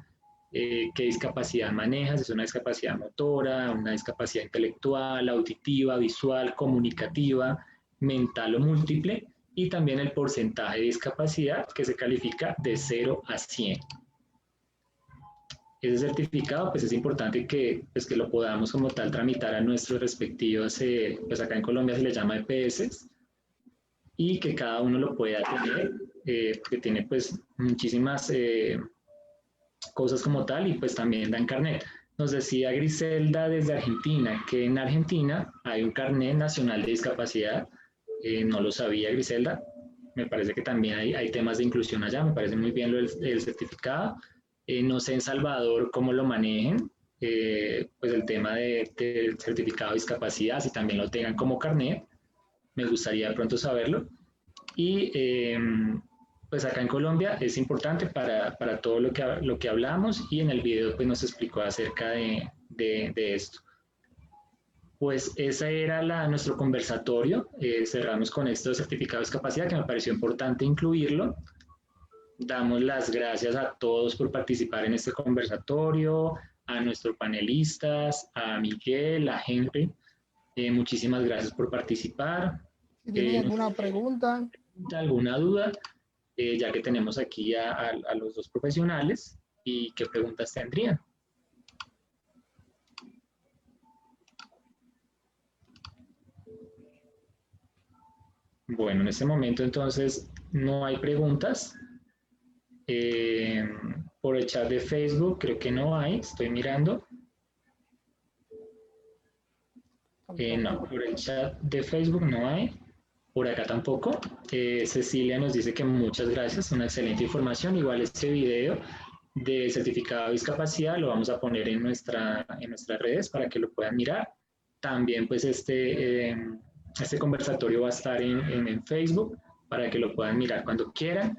qué discapacidad maneja, si es una discapacidad motora, una discapacidad intelectual, auditiva, visual, comunicativa, mental o múltiple, y también el porcentaje de discapacidad que se califica de 0 a 100. Ese certificado, pues es importante que lo podamos como tal tramitar a nuestros respectivos, pues acá en Colombia se le llama EPS, y que cada uno lo pueda tener, que tiene pues muchísimas cosas como tal, y pues también dan carnet. Nos decía Griselda desde Argentina que en Argentina hay un carnet nacional de discapacidad. No lo sabía, Griselda. Me parece que también hay temas de inclusión allá. Me parece muy bien el certificado. No sé en Salvador cómo lo manejen, pues el tema del certificado de discapacidad, si también lo tengan como carnet. Me gustaría pronto saberlo. Y pues acá en Colombia es importante para todo lo que hablamos, y en el video pues nos explicó acerca de esto. Pues ese era nuestro conversatorio. Cerramos con esto de certificado de discapacidad, que me pareció importante incluirlo. Damos las gracias a todos por participar en este conversatorio, a nuestros panelistas, a Miguel, a Henry. Muchísimas gracias por participar. Si tienen alguna pregunta. ¿Alguna duda? Ya que tenemos aquí a los dos profesionales, ¿y qué preguntas tendrían? Bueno, en este momento entonces no hay preguntas. Por el chat de Facebook creo que no hay, estoy mirando. No, por el chat de Facebook no hay. Por acá tampoco. Cecilia nos dice que muchas gracias, una excelente información. Igual este video de certificado de discapacidad lo vamos a poner en nuestras redes para que lo puedan mirar. También pues este conversatorio va a estar en Facebook para que lo puedan mirar cuando quieran.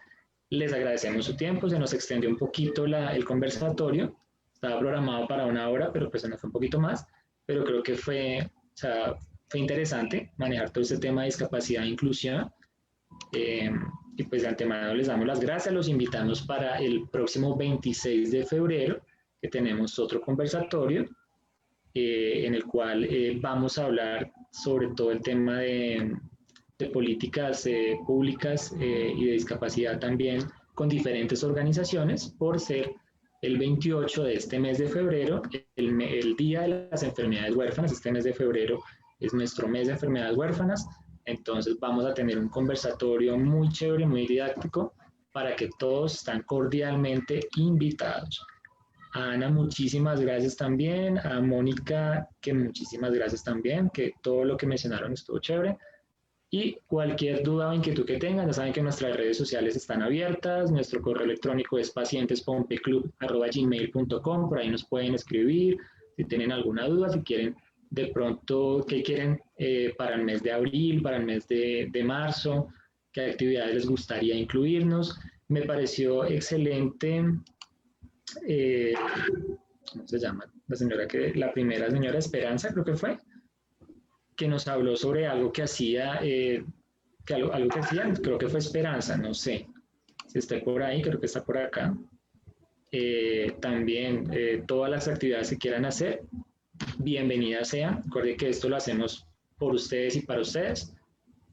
Les agradecemos su tiempo, se nos extendió un poquito el conversatorio. Estaba programado para 1 hora, pero pues se nos fue un poquito más. Pero creo que fue interesante manejar todo este tema de discapacidad e inclusión. Y pues de antemano les damos las gracias, los invitamos para el próximo 26 de febrero, que tenemos otro conversatorio, en el cual vamos a hablar sobre todo el tema de políticas públicas y de discapacidad también con diferentes organizaciones, por ser el 28 de este mes de febrero, el Día de las Enfermedades Huérfanas. Este mes de febrero es nuestro mes de enfermedades huérfanas. Entonces vamos a tener un conversatorio muy chévere, muy didáctico, para que todos están cordialmente invitados. A Ana, muchísimas gracias también. A Mónica, que muchísimas gracias también, que todo lo que mencionaron estuvo chévere. Y cualquier duda o inquietud que tengan, ya saben que nuestras redes sociales están abiertas. Nuestro correo electrónico es pacientespompeclub@gmail.com. Por ahí nos pueden escribir si tienen alguna duda, si quieren de pronto qué quieren para el mes de abril, para el mes de marzo, qué actividades les gustaría incluirnos. Me pareció excelente. ¿Cómo se llama? La primera señora Esperanza, creo que fue, que nos habló sobre algo que hacía, algo que hacía, creo que fue Esperanza, no sé si está por ahí, creo que está por acá. También todas las actividades que quieran hacer, bienvenidas sean. Recuerden que esto lo hacemos por ustedes y para ustedes.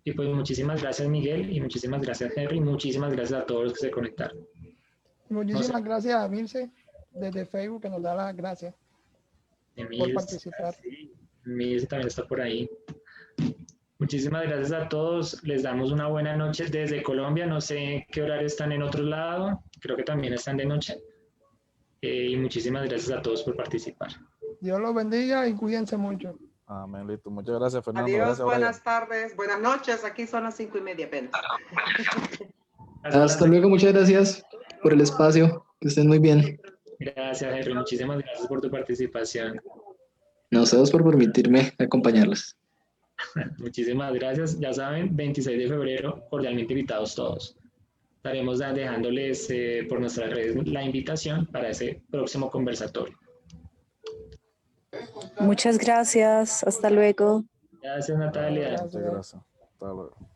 Y pues muchísimas gracias, Miguel, y muchísimas gracias, Henry, y muchísimas gracias a todos los que se conectaron. Muchísimas gracias a Milce desde Facebook, que nos da las gracias por participar. Sí, Milce también está por ahí. Muchísimas gracias a todos. Les damos una buena noche desde Colombia. No sé qué horario están en otro lado. Creo que también están de noche. Y muchísimas gracias a todos por participar. Dios los bendiga y cuídense mucho. Amén, listo. Muchas gracias, Fernando. Adiós, Gracias, buenas tardes, buenas noches. Aquí son las 5:30 apenas. Hasta luego, muchas gracias por el espacio. Que estén muy bien. Gracias, Henry. Muchísimas gracias por tu participación. No, ustedes por permitirme acompañarlos. Muchísimas gracias. Ya saben, 26 de febrero, cordialmente invitados todos. Estaremos dejándoles por nuestras redes la invitación para ese próximo conversatorio. Muchas gracias. Hasta luego. Gracias, Natalia. Muchas gracias. Hasta luego.